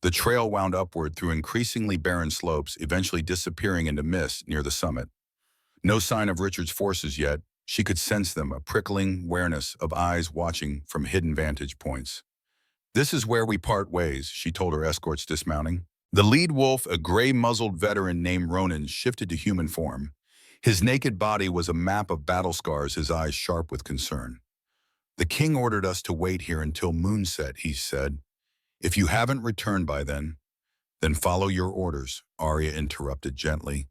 The trail wound upward through increasingly barren slopes, eventually disappearing into mist near the summit. No sign of Richard's forces yet. She could sense them, a prickling awareness of eyes watching from hidden vantage points. "This is where we part ways," she told her escorts, dismounting. The lead wolf, a gray-muzzled veteran named Ronan, shifted to human form. His naked body was a map of battle scars, his eyes sharp with concern. "The king ordered us to wait here until moonset," he said. "If you haven't returned by then follow your orders," Aria interrupted gently.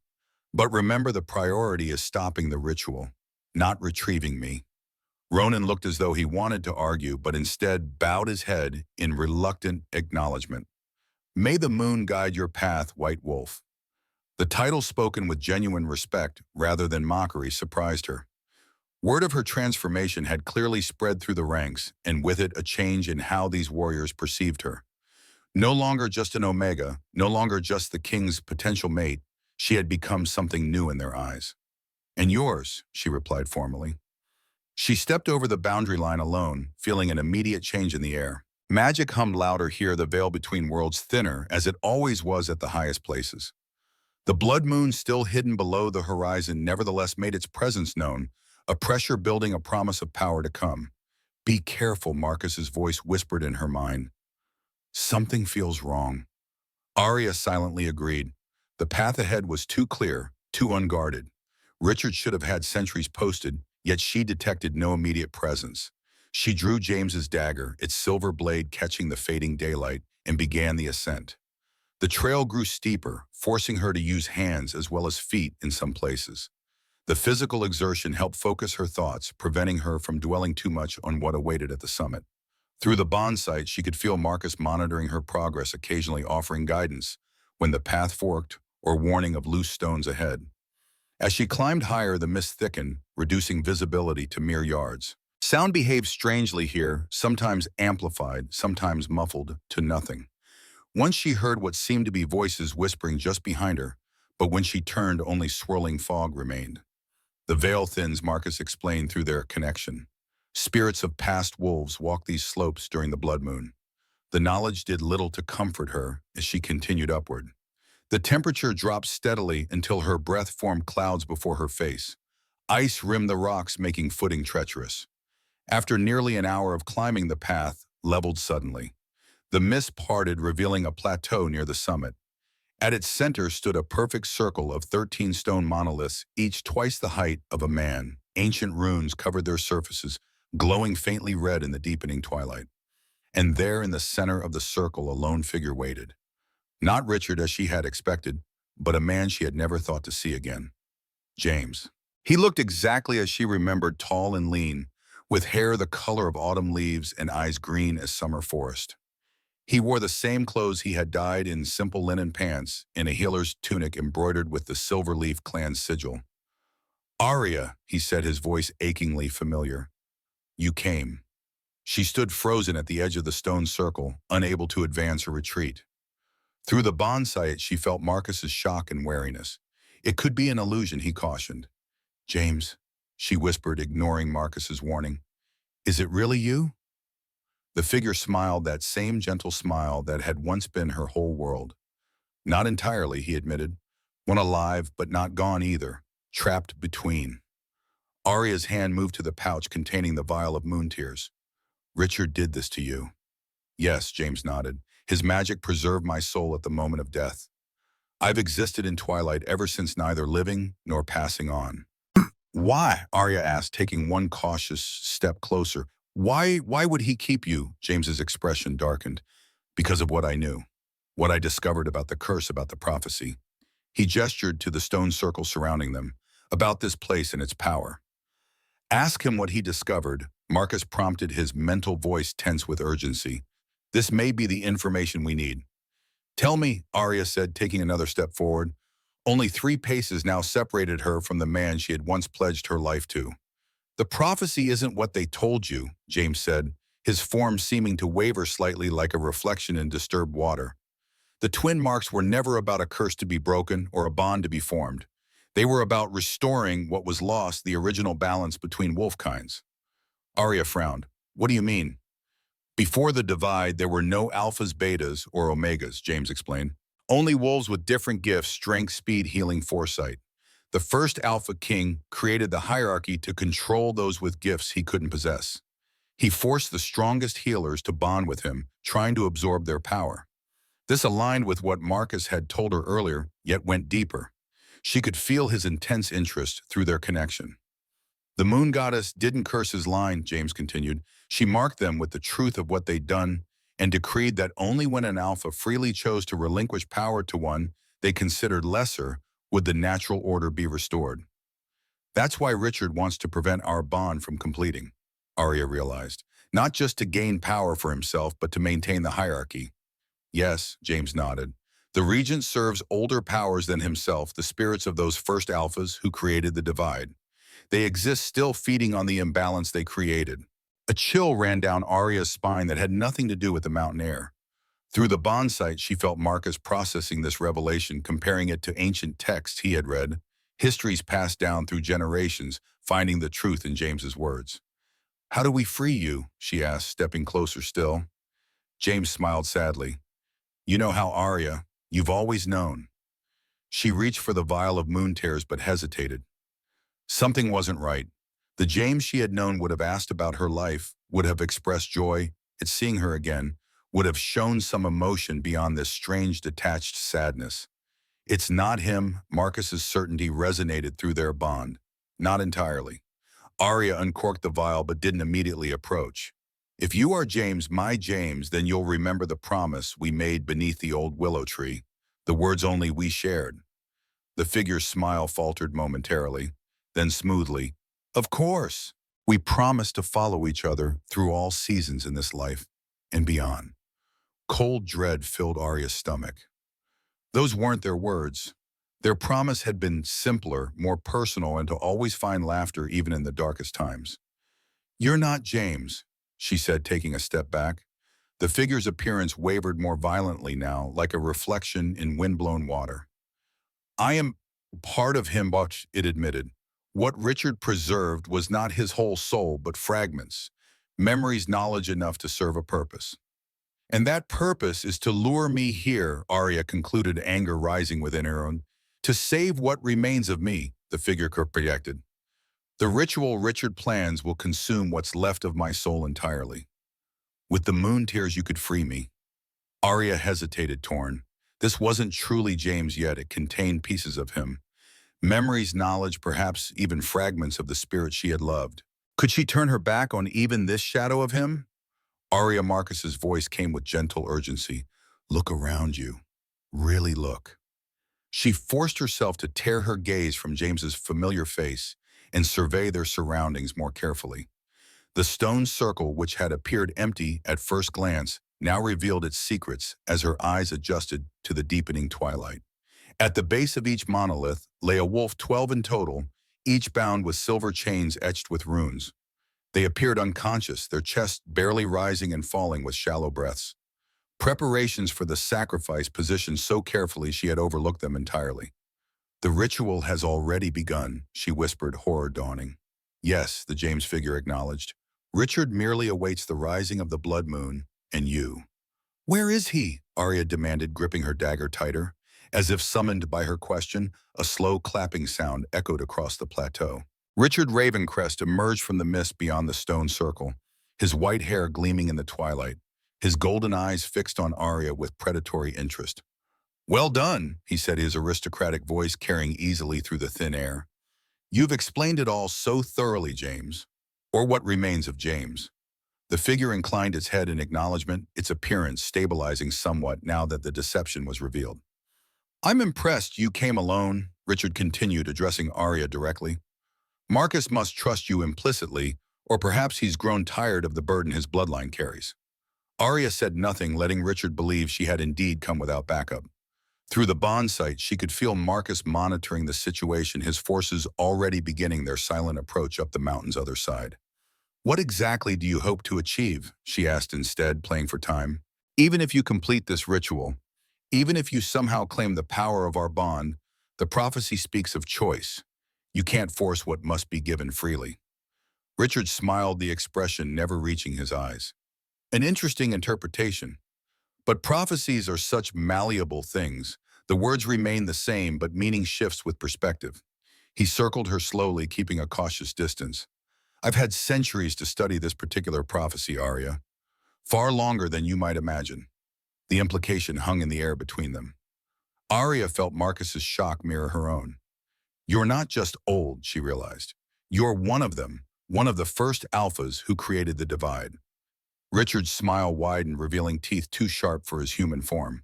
"But remember, the priority is stopping the ritual, not retrieving me." Ronan looked as though he wanted to argue, but instead bowed his head in reluctant acknowledgement. "May the moon guide your path, White Wolf." The title, spoken with genuine respect rather than mockery, surprised her. Word of her transformation had clearly spread through the ranks, and with it a change in how these warriors perceived her. No longer just an Omega, no longer just the king's potential mate, she had become something new in their eyes. "And yours," she replied formally. She stepped over the boundary line alone, feeling an immediate change in the air. Magic hummed louder here, the veil between worlds thinner, as it always was at the highest places. The blood moon, still hidden below the horizon, nevertheless made its presence known, a pressure building, a promise of power to come. "Be careful," Marcus's voice whispered in her mind. "Something feels wrong." Aria silently agreed. The path ahead was too clear, too unguarded. Richard should have had sentries posted, yet she detected no immediate presence. She drew James's dagger, its silver blade catching the fading daylight, and began the ascent. The trail grew steeper, forcing her to use hands as well as feet in some places. The physical exertion helped focus her thoughts, preventing her from dwelling too much on what awaited at the summit. Through the bond sight, she could feel Marcus monitoring her progress, occasionally offering guidance when the path forked or warning of loose stones ahead. As she climbed higher, the mist thickened, reducing visibility to mere yards. Sound behaved strangely here, sometimes amplified, sometimes muffled to nothing. Once she heard what seemed to be voices whispering just behind her, but when she turned, only swirling fog remained. "The veil thins," Marcus explained through their connection. "Spirits of past wolves walk these slopes during the blood moon." The knowledge did little to comfort her as she continued upward. The temperature dropped steadily until her breath formed clouds before her face. Ice rimmed the rocks, making footing treacherous. After nearly an hour of climbing, the path leveled suddenly. The mist parted, revealing a plateau near the summit. At its center stood a perfect circle of 13 stone monoliths, each twice the height of a man. Ancient runes covered their surfaces, glowing faintly red in the deepening twilight. And there in the center of the circle, a lone figure waited. Not Richard, as she had expected, but a man she had never thought to see again. James. He looked exactly as she remembered, tall and lean, with hair the color of autumn leaves and eyes green as summer forest. He wore the same clothes he had dyed in, simple linen pants and a healer's tunic embroidered with the Silver Leaf clan sigil. Aria, he said, his voice achingly familiar. You came. She stood frozen at the edge of the stone circle, unable to advance or retreat. Through the bonsai, she felt Marcus's shock and wariness. It could be an illusion, he cautioned. James, she whispered, ignoring Marcus's warning. Is it really you? The figure smiled, that same gentle smile that had once been her whole world. Not entirely, he admitted. One alive, but not gone either, trapped between. Aria's hand moved to the pouch containing the vial of moon tears. Richard did this to you. Yes, James nodded. His magic preserved my soul at the moment of death. I've existed in twilight ever since, neither living nor passing on. Why? Aria asked, taking one cautious step closer. Why would he keep you? James's expression darkened. Because of what I knew. What I discovered about the curse, about the prophecy. He gestured to the stone circle surrounding them, about this place and its power. Ask him what he discovered, Marcus prompted, his mental voice tense with urgency. This may be the information we need. Tell me, Aria said, taking another step forward. Only 3 paces now separated her from the man she had once pledged her life to. The prophecy isn't what they told you, James said, his form seeming to waver slightly like a reflection in disturbed water. The twin marks were never about a curse to be broken or a bond to be formed. They were about restoring what was lost, the original balance between wolfkinds. Aria frowned. What do you mean? Before the divide, there were no alphas, betas, or omegas, James explained. Only wolves with different gifts, strength, speed, healing, foresight. The first Alpha King created the hierarchy to control those with gifts he couldn't possess. He forced the strongest healers to bond with him, trying to absorb their power. This aligned with what Marcus had told her earlier, yet went deeper. She could feel his intense interest through their connection. The moon goddess didn't curse his line, James continued. She marked them with the truth of what they'd done and decreed that only when an alpha freely chose to relinquish power to one they considered lesser would the natural order be restored. That's why Richard wants to prevent our bond from completing, Aria realized. Not just to gain power for himself, but to maintain the hierarchy. Yes, James nodded. The Regent serves older powers than himself, the spirits of those first alphas who created the divide. They exist still, feeding on the imbalance they created. A chill ran down Aria's spine that had nothing to do with the mountain air. Through the bonsai, she felt Marcus processing this revelation, comparing it to ancient texts he had read, histories passed down through generations, finding the truth in James's words. How do we free you? She asked, stepping closer still. James smiled sadly. You know how, Aria, you've always known. She reached for the vial of moon tears but hesitated. Something wasn't right. The James she had known would have asked about her life, would have expressed joy at seeing her again, would have shown some emotion beyond this strange detached sadness. It's not him. Marcus's certainty resonated through their bond. Not entirely. Aria uncorked the vial but didn't immediately approach. If you are James, my James, then you'll remember the promise we made beneath the old willow tree, the words only we shared. The figure's smile faltered momentarily, then smoothly, of course, we promised to follow each other through all seasons in this life and beyond. Cold dread filled Aria's stomach. Those weren't their words. Their promise had been simpler, more personal, and to always find laughter even in the darkest times. You're not James, she said, taking a step back. The figure's appearance wavered more violently now, like a reflection in wind-blown water. I am part of him, but it admitted. What Richard preserved was not his whole soul, but fragments, memories, knowledge enough to serve a purpose. And that purpose is to lure me here, Aria concluded, anger rising within her own. To save what remains of me, the figure projected. The ritual Richard plans will consume what's left of my soul entirely. With the moon tears you could free me. Aria hesitated, torn. This wasn't truly James yet. It contained pieces of him. Memories, knowledge, perhaps even fragments of the spirit she had loved. Could she turn her back on even this shadow of him? Aria Marcus's voice came with gentle urgency. Look around you. Really look. She forced herself to tear her gaze from James's familiar face and survey their surroundings more carefully. The stone circle, which had appeared empty at first glance, now revealed its secrets as her eyes adjusted to the deepening twilight. At the base of each monolith lay a wolf, 12 in total, each bound with silver chains etched with runes. They appeared unconscious, their chests barely rising and falling with shallow breaths. Preparations for the sacrifice positioned so carefully she had overlooked them entirely. "The ritual has already begun," she whispered, horror dawning. "Yes," the James figure acknowledged. "Richard merely awaits the rising of the blood moon, and you." "Where is he?" Aria demanded, gripping her dagger tighter. As if summoned by her question, a slow clapping sound echoed across the plateau. Richard Ravencrest emerged from the mist beyond the stone circle, his white hair gleaming in the twilight, his golden eyes fixed on Aria with predatory interest. "Well done," he said, his aristocratic voice carrying easily through the thin air. "You've explained it all so thoroughly, James. Or what remains of James." The figure inclined its head in acknowledgement, its appearance stabilizing somewhat now that the deception was revealed. "I'm impressed you came alone," Richard continued, addressing Aria directly. "Marcus must trust you implicitly, or perhaps he's grown tired of the burden his bloodline carries." Aria said nothing, letting Richard believe she had indeed come without backup. Through the bond sight, she could feel Marcus monitoring the situation, his forces already beginning their silent approach up the mountain's other side. "What exactly do you hope to achieve?" she asked instead, playing for time. "Even if you complete this ritual, even if you somehow claim the power of our bond, the prophecy speaks of choice. You can't force what must be given freely." Richard smiled, the expression never reaching his eyes. "An interesting interpretation. But prophecies are such malleable things. The words remain the same, but meaning shifts with perspective." He circled her slowly, keeping a cautious distance. "I've had centuries to study this particular prophecy, Aria. Far longer than you might imagine." The implication hung in the air between them. Aria felt Marcus's shock mirror her own. "You're not just old," she realized. "You're one of them, one of the first alphas who created the divide." Richard's smile widened, revealing teeth too sharp for his human form.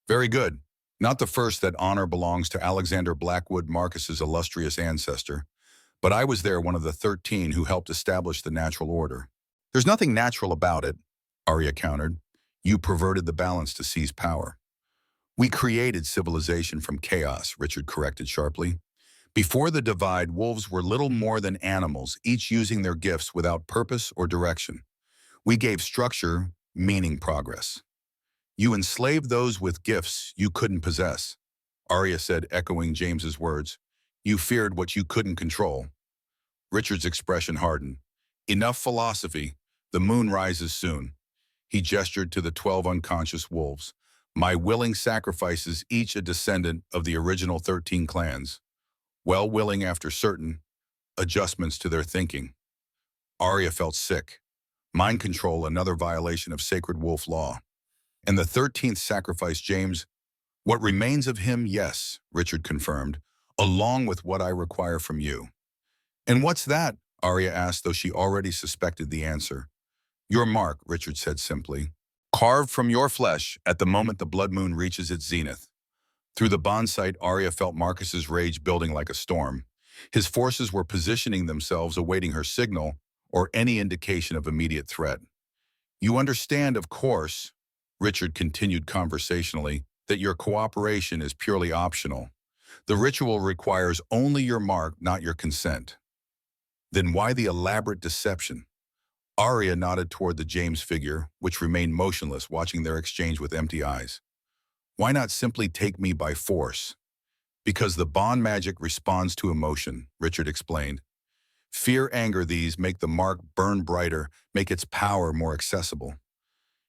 "Very good. Not the first. That honor belongs to Alexander Blackwood, Marcus's illustrious ancestor. But I was there, one of the 13 who helped establish the natural order." "There's nothing natural about it," Aria countered. "You perverted the balance to seize power." "We created civilization from chaos," Richard corrected sharply. "Before the divide, wolves were little more than animals, each using their gifts without purpose or direction. We gave structure, meaning, progress. You enslaved those with gifts you couldn't possess," Aria said, echoing James's words. "You feared what you couldn't control." Richard's expression hardened. "Enough philosophy. The moon rises soon." He gestured to the 12 unconscious wolves. "My willing sacrifices, each a descendant of the original 13 clans. Well willing after certain adjustments to their thinking." Aria felt sick. Mind control, another violation of sacred wolf law. "And the 13th sacrifice, James?" "What remains of him, yes," Richard confirmed, "along with what I require from you." "And what's that?" Aria asked, though she already suspected the answer. "Your mark," Richard said simply. "Carved from your flesh at the moment the blood moon reaches its zenith." Through the bond sight, Aria felt Marcus's rage building like a storm. His forces were positioning themselves, awaiting her signal or any indication of immediate threat. "You understand, of course," Richard continued conversationally, "that your cooperation is purely optional. The ritual requires only your mark, not your consent." "Then why the elaborate deception?" Aria nodded toward the James figure, which remained motionless, watching their exchange with empty eyes. "Why not simply take me by force?" "Because the bond magic responds to emotion," Richard explained. "Fear, anger, these make the mark burn brighter, make its power more accessible."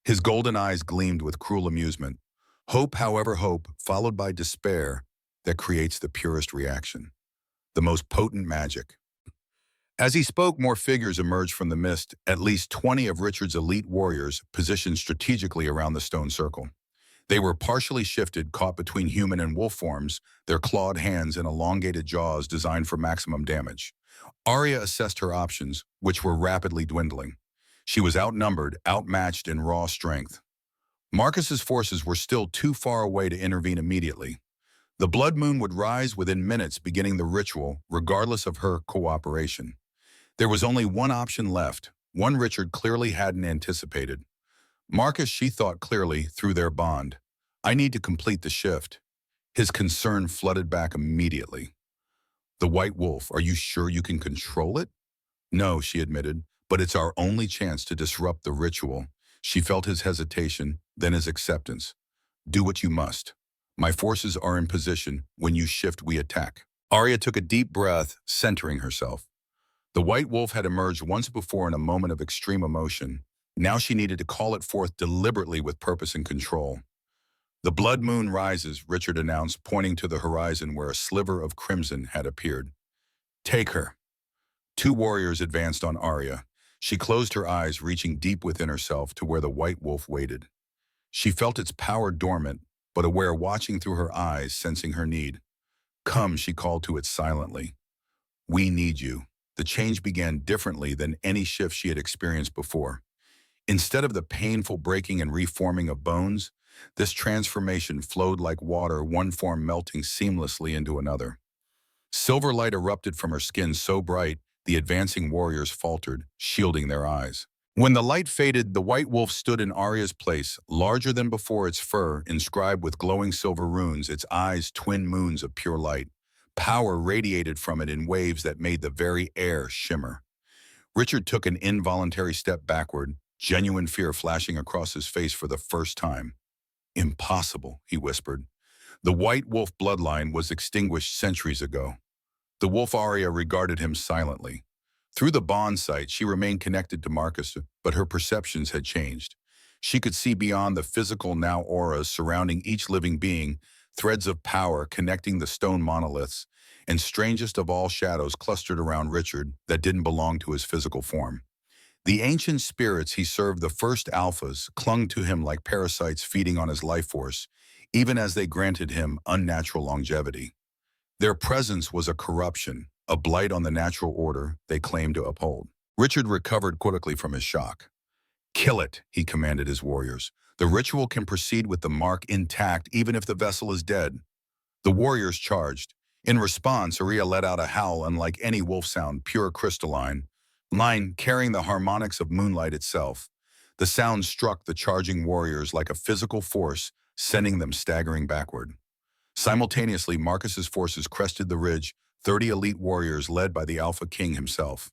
His golden eyes gleamed with cruel amusement. "Hope, however, hope, followed by despair, that creates the purest reaction. The most potent magic." As he spoke, more figures emerged from the mist, at least 20 of Richard's elite warriors positioned strategically around the stone circle. They were partially shifted, caught between human and wolf forms, their clawed hands and elongated jaws designed for maximum damage. Aria assessed her options, which were rapidly dwindling. She was outnumbered, outmatched in raw strength. Marcus's forces were still too far away to intervene immediately. The blood moon would rise within minutes, beginning the ritual, regardless of her cooperation. There was only one option left, one Richard clearly hadn't anticipated. Marcus, she thought clearly, through their bond. "I need to complete the shift." His concern flooded back immediately. The White Wolf, are you sure you can control it? No, she admitted, but it's our only chance to disrupt the ritual. She felt his hesitation, then his acceptance. Do what you must. My forces are in position. When you shift, we attack. Aria took a deep breath, centering herself. The White Wolf had emerged once before in a moment of extreme emotion. Now she needed to call it forth deliberately with purpose and control. The blood moon rises, Richard announced, pointing to the horizon where a sliver of crimson had appeared. Take her. Two warriors advanced on Aria. She closed her eyes, reaching deep within herself to where the White Wolf waited. She felt its power dormant, but aware, watching through her eyes, sensing her need. Come, she called to it silently. We need you. The change began differently than any shift she had experienced before. Instead of the painful breaking and reforming of bones, this transformation flowed like water, one form melting seamlessly into another. Silver light erupted from her skin so bright, the advancing warriors faltered, shielding their eyes. When the light faded, the White Wolf stood in Aria's place, larger than before, its fur inscribed with glowing silver runes, its eyes twin moons of pure light. Power radiated from it in waves that made the very air shimmer. Richard took an involuntary step backward, genuine fear flashing across his face for the first time. Impossible, he whispered. The White Wolf bloodline was extinguished centuries ago. The wolf Aria regarded him silently. Through the bond sight, she remained connected to Marcus, but her perceptions had changed. She could see beyond the physical now auras surrounding each living being, threads of power connecting the stone monoliths, and strangest of all shadows clustered around Richard that didn't belong to his physical form. The ancient spirits he served, the first alphas, clung to him like parasites feeding on his life force, even as they granted him unnatural longevity. Their presence was a corruption, a blight on the natural order they claimed to uphold. Richard recovered quickly from his shock. Kill it, he commanded his warriors. The ritual can proceed with the mark intact even if the vessel is dead. The warriors charged. In response, Aria let out a howl unlike any wolf sound, pure crystalline, carrying the harmonics of moonlight itself. The sound struck the charging warriors like a physical force, sending them staggering backward. Simultaneously, Marcus's forces crested the ridge, 30 elite warriors led by the Alpha King himself.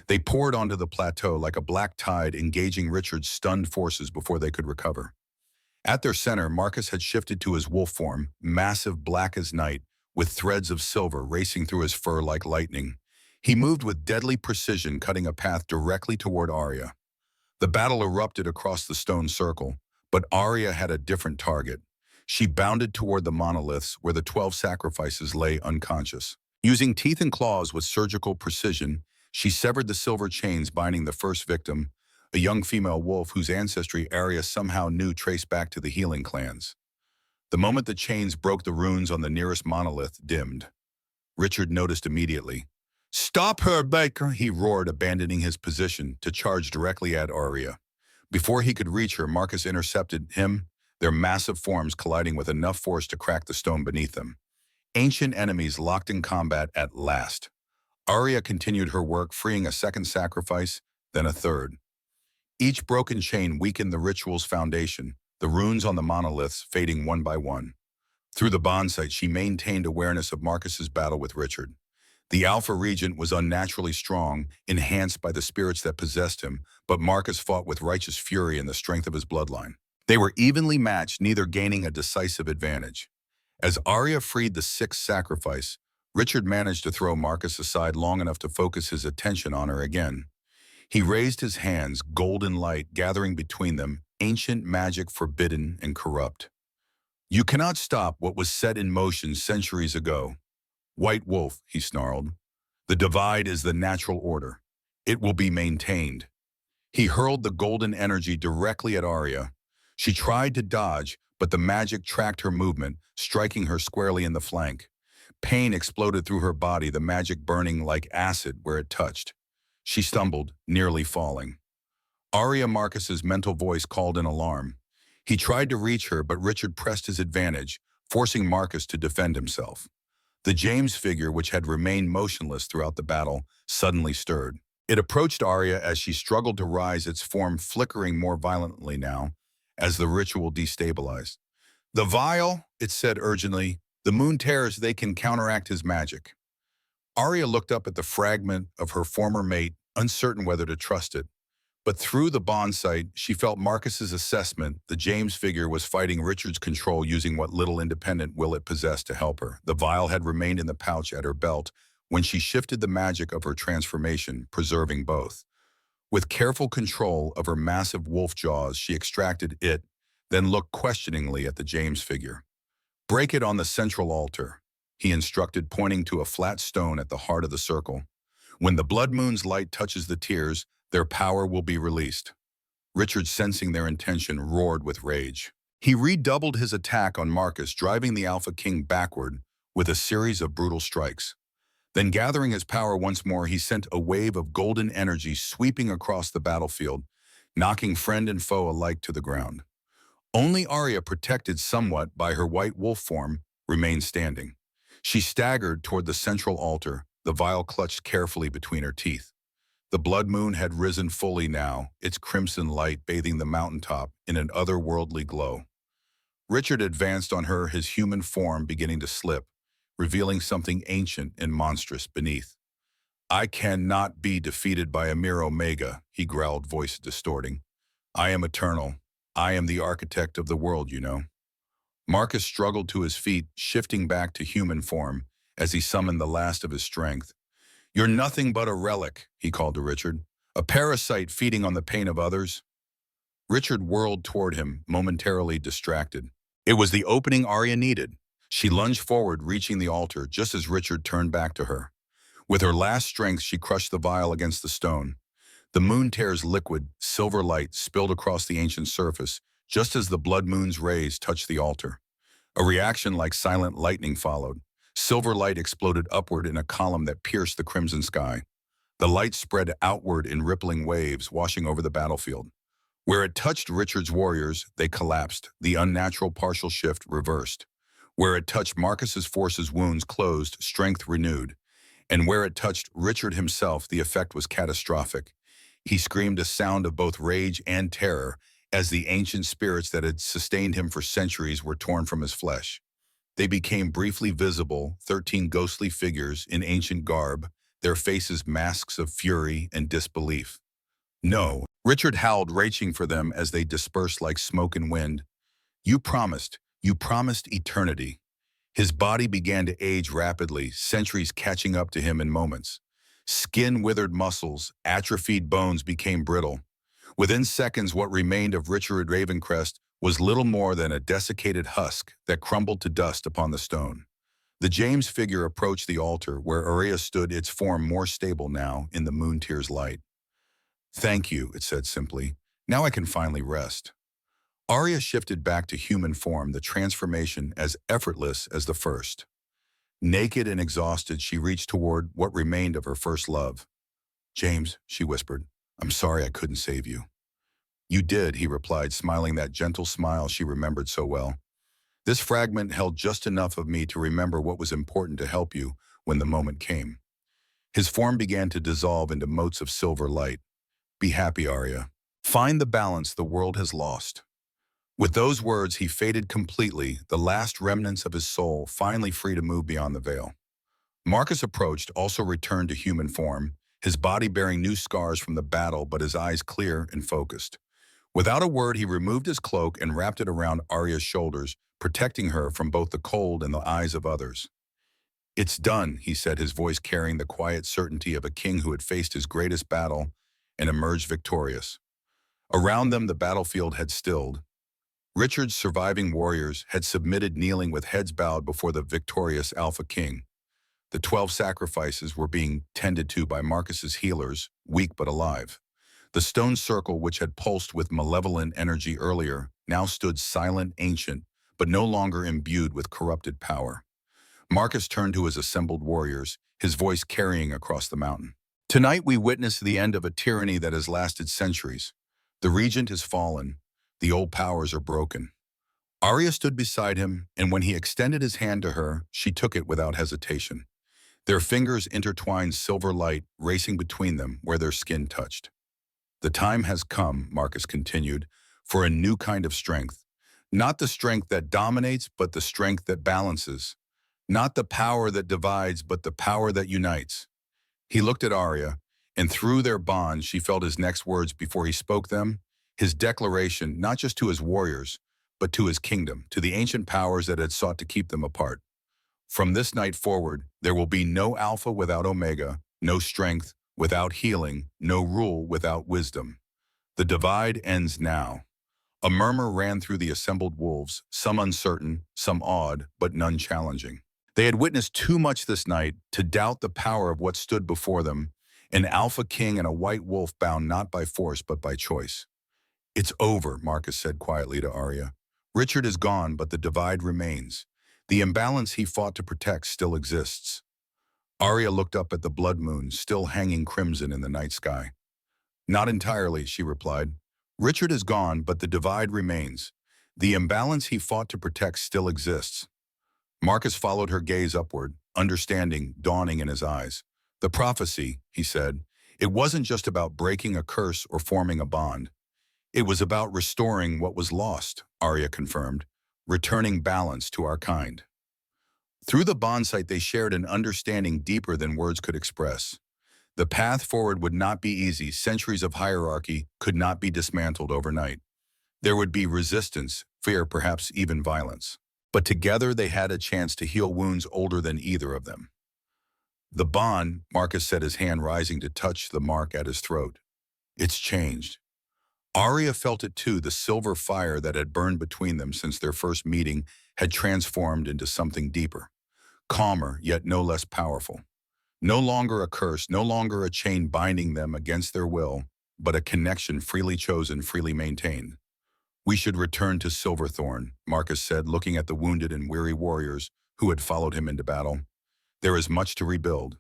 They poured onto the plateau like a black tide, engaging Richard's stunned forces before they could recover. At their center, Marcus had shifted to his wolf form, massive, black as night, with threads of silver racing through his fur like lightning. He moved with deadly precision, cutting a path directly toward Aria. The battle erupted across the stone circle, but Aria had a different target. She bounded toward the monoliths where the 12 sacrifices lay unconscious. Using teeth and claws with surgical precision, she severed the silver chains binding the first victim, a young female wolf whose ancestry Aria somehow knew traced back to the healing clans. The moment the chains broke, the runes on the nearest monolith dimmed. Richard noticed immediately. Stop her, Baker, he roared, abandoning his position to charge directly at Aria. Before he could reach her, Marcus intercepted him, their massive forms colliding with enough force to crack the stone beneath them. Ancient enemies locked in combat at last. Aria continued her work, freeing a second sacrifice, then a third. Each broken chain weakened the ritual's foundation, the runes on the monoliths fading one by one. Through the bond sight, she maintained awareness of Marcus's battle with Richard. The Alpha Regent was unnaturally strong, enhanced by the spirits that possessed him, but Marcus fought with righteous fury and the strength of his bloodline. They were evenly matched, neither gaining a decisive advantage. As Aria freed the sixth sacrifice, Richard managed to throw Marcus aside long enough to focus his attention on her again. He raised his hands, golden light gathering between them, ancient magic forbidden and corrupt. You cannot stop what was set in motion centuries ago. White Wolf, he snarled. The divide is the natural order. It will be maintained. He hurled the golden energy directly at Aria. She tried to dodge, but the magic tracked her movement, striking her squarely in the flank. Pain exploded through her body, the magic burning like acid where it touched. She stumbled, nearly falling. Aria Marcus's mental voice called in alarm. He tried to reach her, but Richard pressed his advantage, forcing Marcus to defend himself. The James figure, which had remained motionless throughout the battle, suddenly stirred. It approached Aria as she struggled to rise, its form flickering more violently now, as the ritual destabilized. The vial, it said urgently, the moon tears, they can counteract his magic. Aria looked up at the fragment of her former mate, uncertain whether to trust it. But through the bond sight, she felt Marcus's assessment. The James figure was fighting Richard's control using what little independent will it possessed to help her. The vial had remained in the pouch at her belt when she shifted the magic of her transformation, preserving both. With careful control of her massive wolf jaws, she extracted it, then looked questioningly at the James figure. "Break it on the central altar," he instructed, pointing to a flat stone at the heart of the circle. "When the blood moon's light touches the tears, their power will be released." Richard, sensing their intention, roared with rage. He redoubled his attack on Marcus, driving the Alpha King backward with a series of brutal strikes. Then, gathering his power once more, he sent a wave of golden energy sweeping across the battlefield, knocking friend and foe alike to the ground. Only Aria, protected somewhat by her white wolf form, remained standing. She staggered toward the central altar, the vial clutched carefully between her teeth. The blood moon had risen fully now, its crimson light bathing the mountaintop in an otherworldly glow. Richard advanced on her, his human form beginning to slip, revealing something ancient and monstrous beneath. "I cannot be defeated by a mere Omega," he growled, voice distorting. "I am eternal. I am the architect of the world, you know." Marcus struggled to his feet, shifting back to human form as he summoned the last of his strength. "You're nothing but a relic," he called to Richard. "A parasite feeding on the pain of others." Richard whirled toward him, momentarily distracted. It was the opening Aria needed. She lunged forward, reaching the altar just as Richard turned back to her. With her last strength, she crushed the vial against the stone. The moon tear's liquid, silver light spilled across the ancient surface, just as the blood moon's rays touched the altar. A reaction like silent lightning followed. Silver light exploded upward in a column that pierced the crimson sky. The light spread outward in rippling waves, washing over the battlefield. Where it touched Richard's warriors, they collapsed, the unnatural partial shift reversed. Where it touched Marcus's forces, wounds closed, strength renewed. And where it touched Richard himself, the effect was catastrophic. He screamed a sound of both rage and terror as the ancient spirits that had sustained him for centuries were torn from his flesh. They became briefly visible, 13 ghostly figures in ancient garb, their faces masks of fury and disbelief. "No," Richard howled, reaching for them as they dispersed like smoke and wind. You promised eternity." His body began to age rapidly, centuries catching up to him in moments. Skin withered, muscles, atrophied bones became brittle. Within seconds, what remained of Richard Ravencrest was little more than a desiccated husk that crumbled to dust upon the stone. The James figure approached the altar, where Aria stood, its form more stable now in the moon tear's light. "Thank you," it said simply. "Now I can finally rest." Aria shifted back to human form, the transformation as effortless as the first. Naked and exhausted, she reached toward what remained of her first love. "James," she whispered, "I'm sorry I couldn't save you." "You did," he replied, smiling that gentle smile she remembered so well. "This fragment held just enough of me to remember what was important to help you when the moment came." His form began to dissolve into motes of silver light. "Be happy, Aria. Find the balance the world has lost." With those words, he faded completely, the last remnants of his soul finally free to move beyond the veil. Marcus approached, also returned to human form, his body bearing new scars from the battle, but his eyes clear and focused. Without a word, he removed his cloak and wrapped it around Aria's shoulders, protecting her from both the cold and the eyes of others. "It's done," he said, his voice carrying the quiet certainty of a king who had faced his greatest battle and emerged victorious. Around them, the battlefield had stilled. Richard's surviving warriors had submitted, kneeling with heads bowed before the victorious Alpha King. The 12 sacrifices were being tended to by Marcus's healers, weak but alive. The stone circle, which had pulsed with malevolent energy earlier, now stood silent, ancient, but no longer imbued with corrupted power. Marcus turned to his assembled warriors, his voice carrying across the mountain. "Tonight we witness the end of a tyranny that has lasted centuries. The regent has fallen. The old powers are broken." Aria stood beside him, and when he extended his hand to her, she took it without hesitation. Their fingers intertwined, silver light racing between them where their skin touched. "The time has come," Marcus continued, "for a new kind of strength. Not the strength that dominates, but the strength that balances. Not the power that divides, but the power that unites. He looked at Aria, and through their bond she felt his next words before he spoke them, his declaration not just to his warriors, but to his kingdom, to the ancient powers that had sought to keep them apart. From this night forward, there will be no Alpha without Omega, no strength without healing, no rule without wisdom. The divide ends now. A murmur ran through the assembled wolves, some uncertain, some awed, but none challenging. They had witnessed too much this night to doubt the power of what stood before them, an alpha king and a white wolf bound not by force but by choice. It's over, Marcus said quietly to Aria. Richard is gone, but the divide remains. The imbalance he fought to protect still exists. Aria looked up at the blood moon, still hanging crimson in the night sky. Not entirely, she replied. Richard is gone, but the divide remains. The imbalance he fought to protect still exists. Marcus followed her gaze upward, understanding dawning in his eyes. The prophecy, he said, it wasn't just about breaking a curse or forming a bond. It was about restoring what was lost, Aria confirmed, returning balance to our kind. Through the bond site they shared an understanding deeper than words could express. The path forward would not be easy. Centuries of hierarchy could not be dismantled overnight. There would be resistance, fear, perhaps even violence. But together they had a chance to heal wounds older than either of them. The bond, Marcus said, his hand rising to touch the mark at his throat. It's changed. Aria felt it too. The silver fire that had burned between them since their first meeting had transformed into something deeper, calmer, yet no less powerful. No longer a curse, no longer a chain binding them against their will, but a connection freely chosen, freely maintained. We should return to Silverthorn, Marcus said, looking at the wounded and weary warriors who had followed him into battle. There is much to rebuild.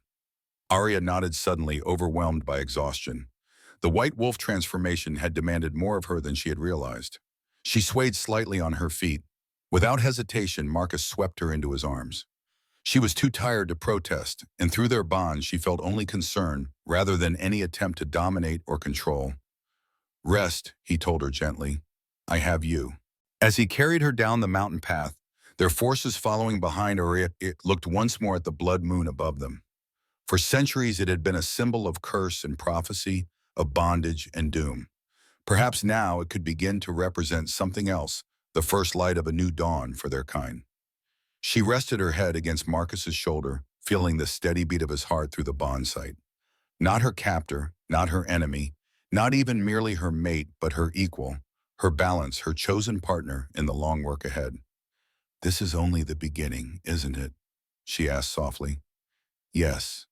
Aria nodded suddenly, overwhelmed by exhaustion. The white wolf transformation had demanded more of her than she had realized. She swayed slightly on her feet. Without hesitation, Marcus swept her into his arms. She was too tired to protest, and through their bond she felt only concern rather than any attempt to dominate or control. Rest, he told her gently. I have you. As he carried her down the mountain path, their forces following behind Aria, it looked once more at the blood moon above them. For centuries it had been a symbol of curse and prophecy, of bondage and doom. Perhaps now it could begin to represent something else, the first light of a new dawn for their kind. She rested her head against Marcus's shoulder, feeling the steady beat of his heart through the bond site. Not her captor, not her enemy, not even merely her mate, but her equal, her balance, her chosen partner in the long work ahead. This is only the beginning, isn't it? She asked softly. Yes,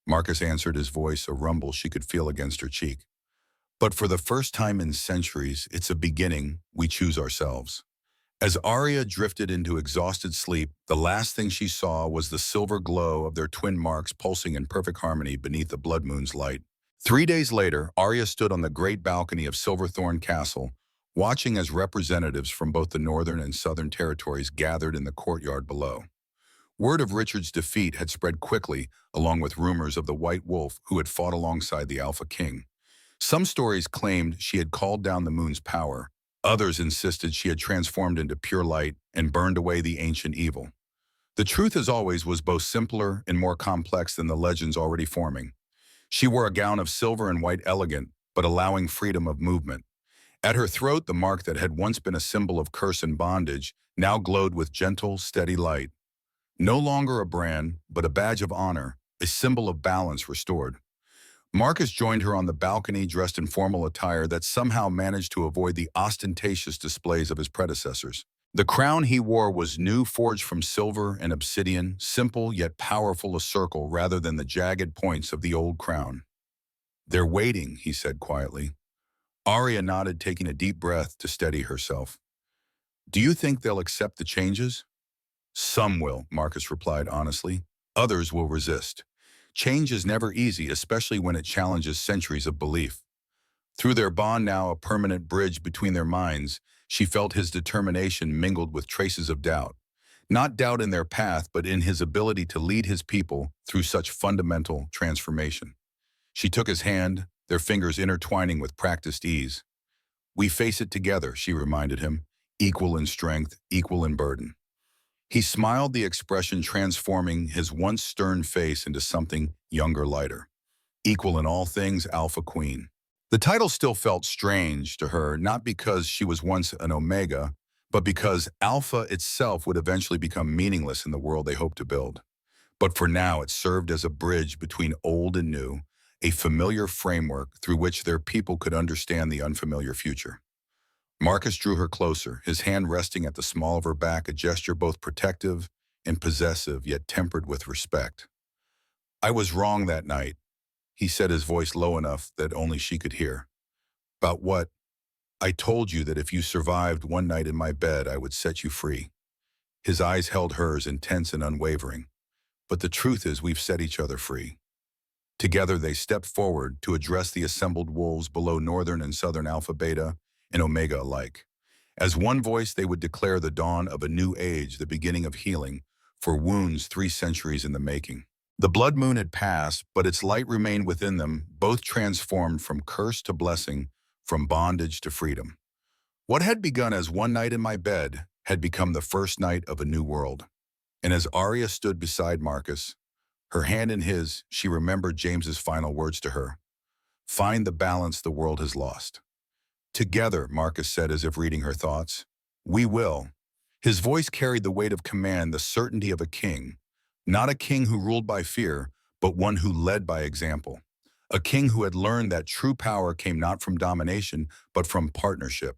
Marcus answered, his voice a rumble she could feel against her cheek. But for the first time in centuries, it's a beginning we choose ourselves. As Aria drifted into exhausted sleep, the last thing she saw was the silver glow of their twin marks pulsing in perfect harmony beneath the blood moon's light. 3 days later, Aria stood on the great balcony of Silverthorn Castle, watching as representatives from both the northern and southern territories gathered in the courtyard below. Word of Richard's defeat had spread quickly, along with rumors of the White Wolf who had fought alongside the Alpha King. Some stories claimed she had called down the moon's power. Others insisted she had transformed into pure light and burned away the ancient evil. The truth, as always, was both simpler and more complex than the legends already forming. She wore a gown of silver and white, elegant, but allowing freedom of movement. At her throat, the mark that had once been a symbol of curse and bondage now glowed with gentle, steady light. No longer a brand, but a badge of honor, a symbol of balance restored. Marcus joined her on the balcony, dressed in formal attire that somehow managed to avoid the ostentatious displays of his predecessors. The crown he wore was new, forged from silver and obsidian, simple yet powerful, a circle rather than the jagged points of the old crown. They're waiting, he said quietly. Aria nodded, taking a deep breath to steady herself. Do you think they'll accept the changes? Some will, Marcus replied honestly. Others will resist. Change is never easy, especially when it challenges centuries of belief. Through their bond, now a permanent bridge between their minds, she felt his determination mingled with traces of doubt. Not doubt in their path, but in his ability to lead his people through such fundamental transformation. She took his hand, their fingers intertwining with practiced ease. We face it together, she reminded him, equal in strength, equal in burden. He smiled, the expression transforming his once stern face into something younger, lighter. Equal in all things, Alpha Queen. The title still felt strange to her, not because she was once an Omega, but because Alpha itself would eventually become meaningless in the world they hoped to build. But for now, it served as a bridge between old and new, a familiar framework through which their people could understand the unfamiliar future. Marcus drew her closer, his hand resting at the small of her back, a gesture both protective and possessive, yet tempered with respect. I was wrong that night, he said, his voice low enough that only she could hear. About what? I told you that if you survived one night in my bed, I would set you free. His eyes held hers, intense and unwavering. But the truth is, we've set each other free. Together, they stepped forward to address the assembled wolves below Northern and Southern Alpha, Beta, and Omega alike. As one voice, they would declare the dawn of a new age, the beginning of healing, for wounds 3 centuries in the making. The blood moon had passed, but its light remained within them, both transformed from curse to blessing, from bondage to freedom. What had begun as one night in my bed had become the first night of a new world. And as Aria stood beside Marcus, her hand in his, she remembered James's final words to her. Find the balance the world has lost. Together, Marcus said, as if reading her thoughts. We will. His voice carried the weight of command, the certainty of a king. Not a king who ruled by fear, but one who led by example. A king who had learned that true power came not from domination, but from partnership.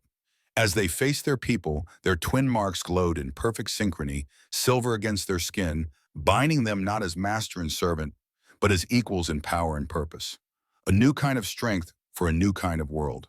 As they faced their people, their twin marks glowed in perfect synchrony, silver against their skin, binding them not as master and servant, but as equals in power and purpose. A new kind of strength for a new kind of world.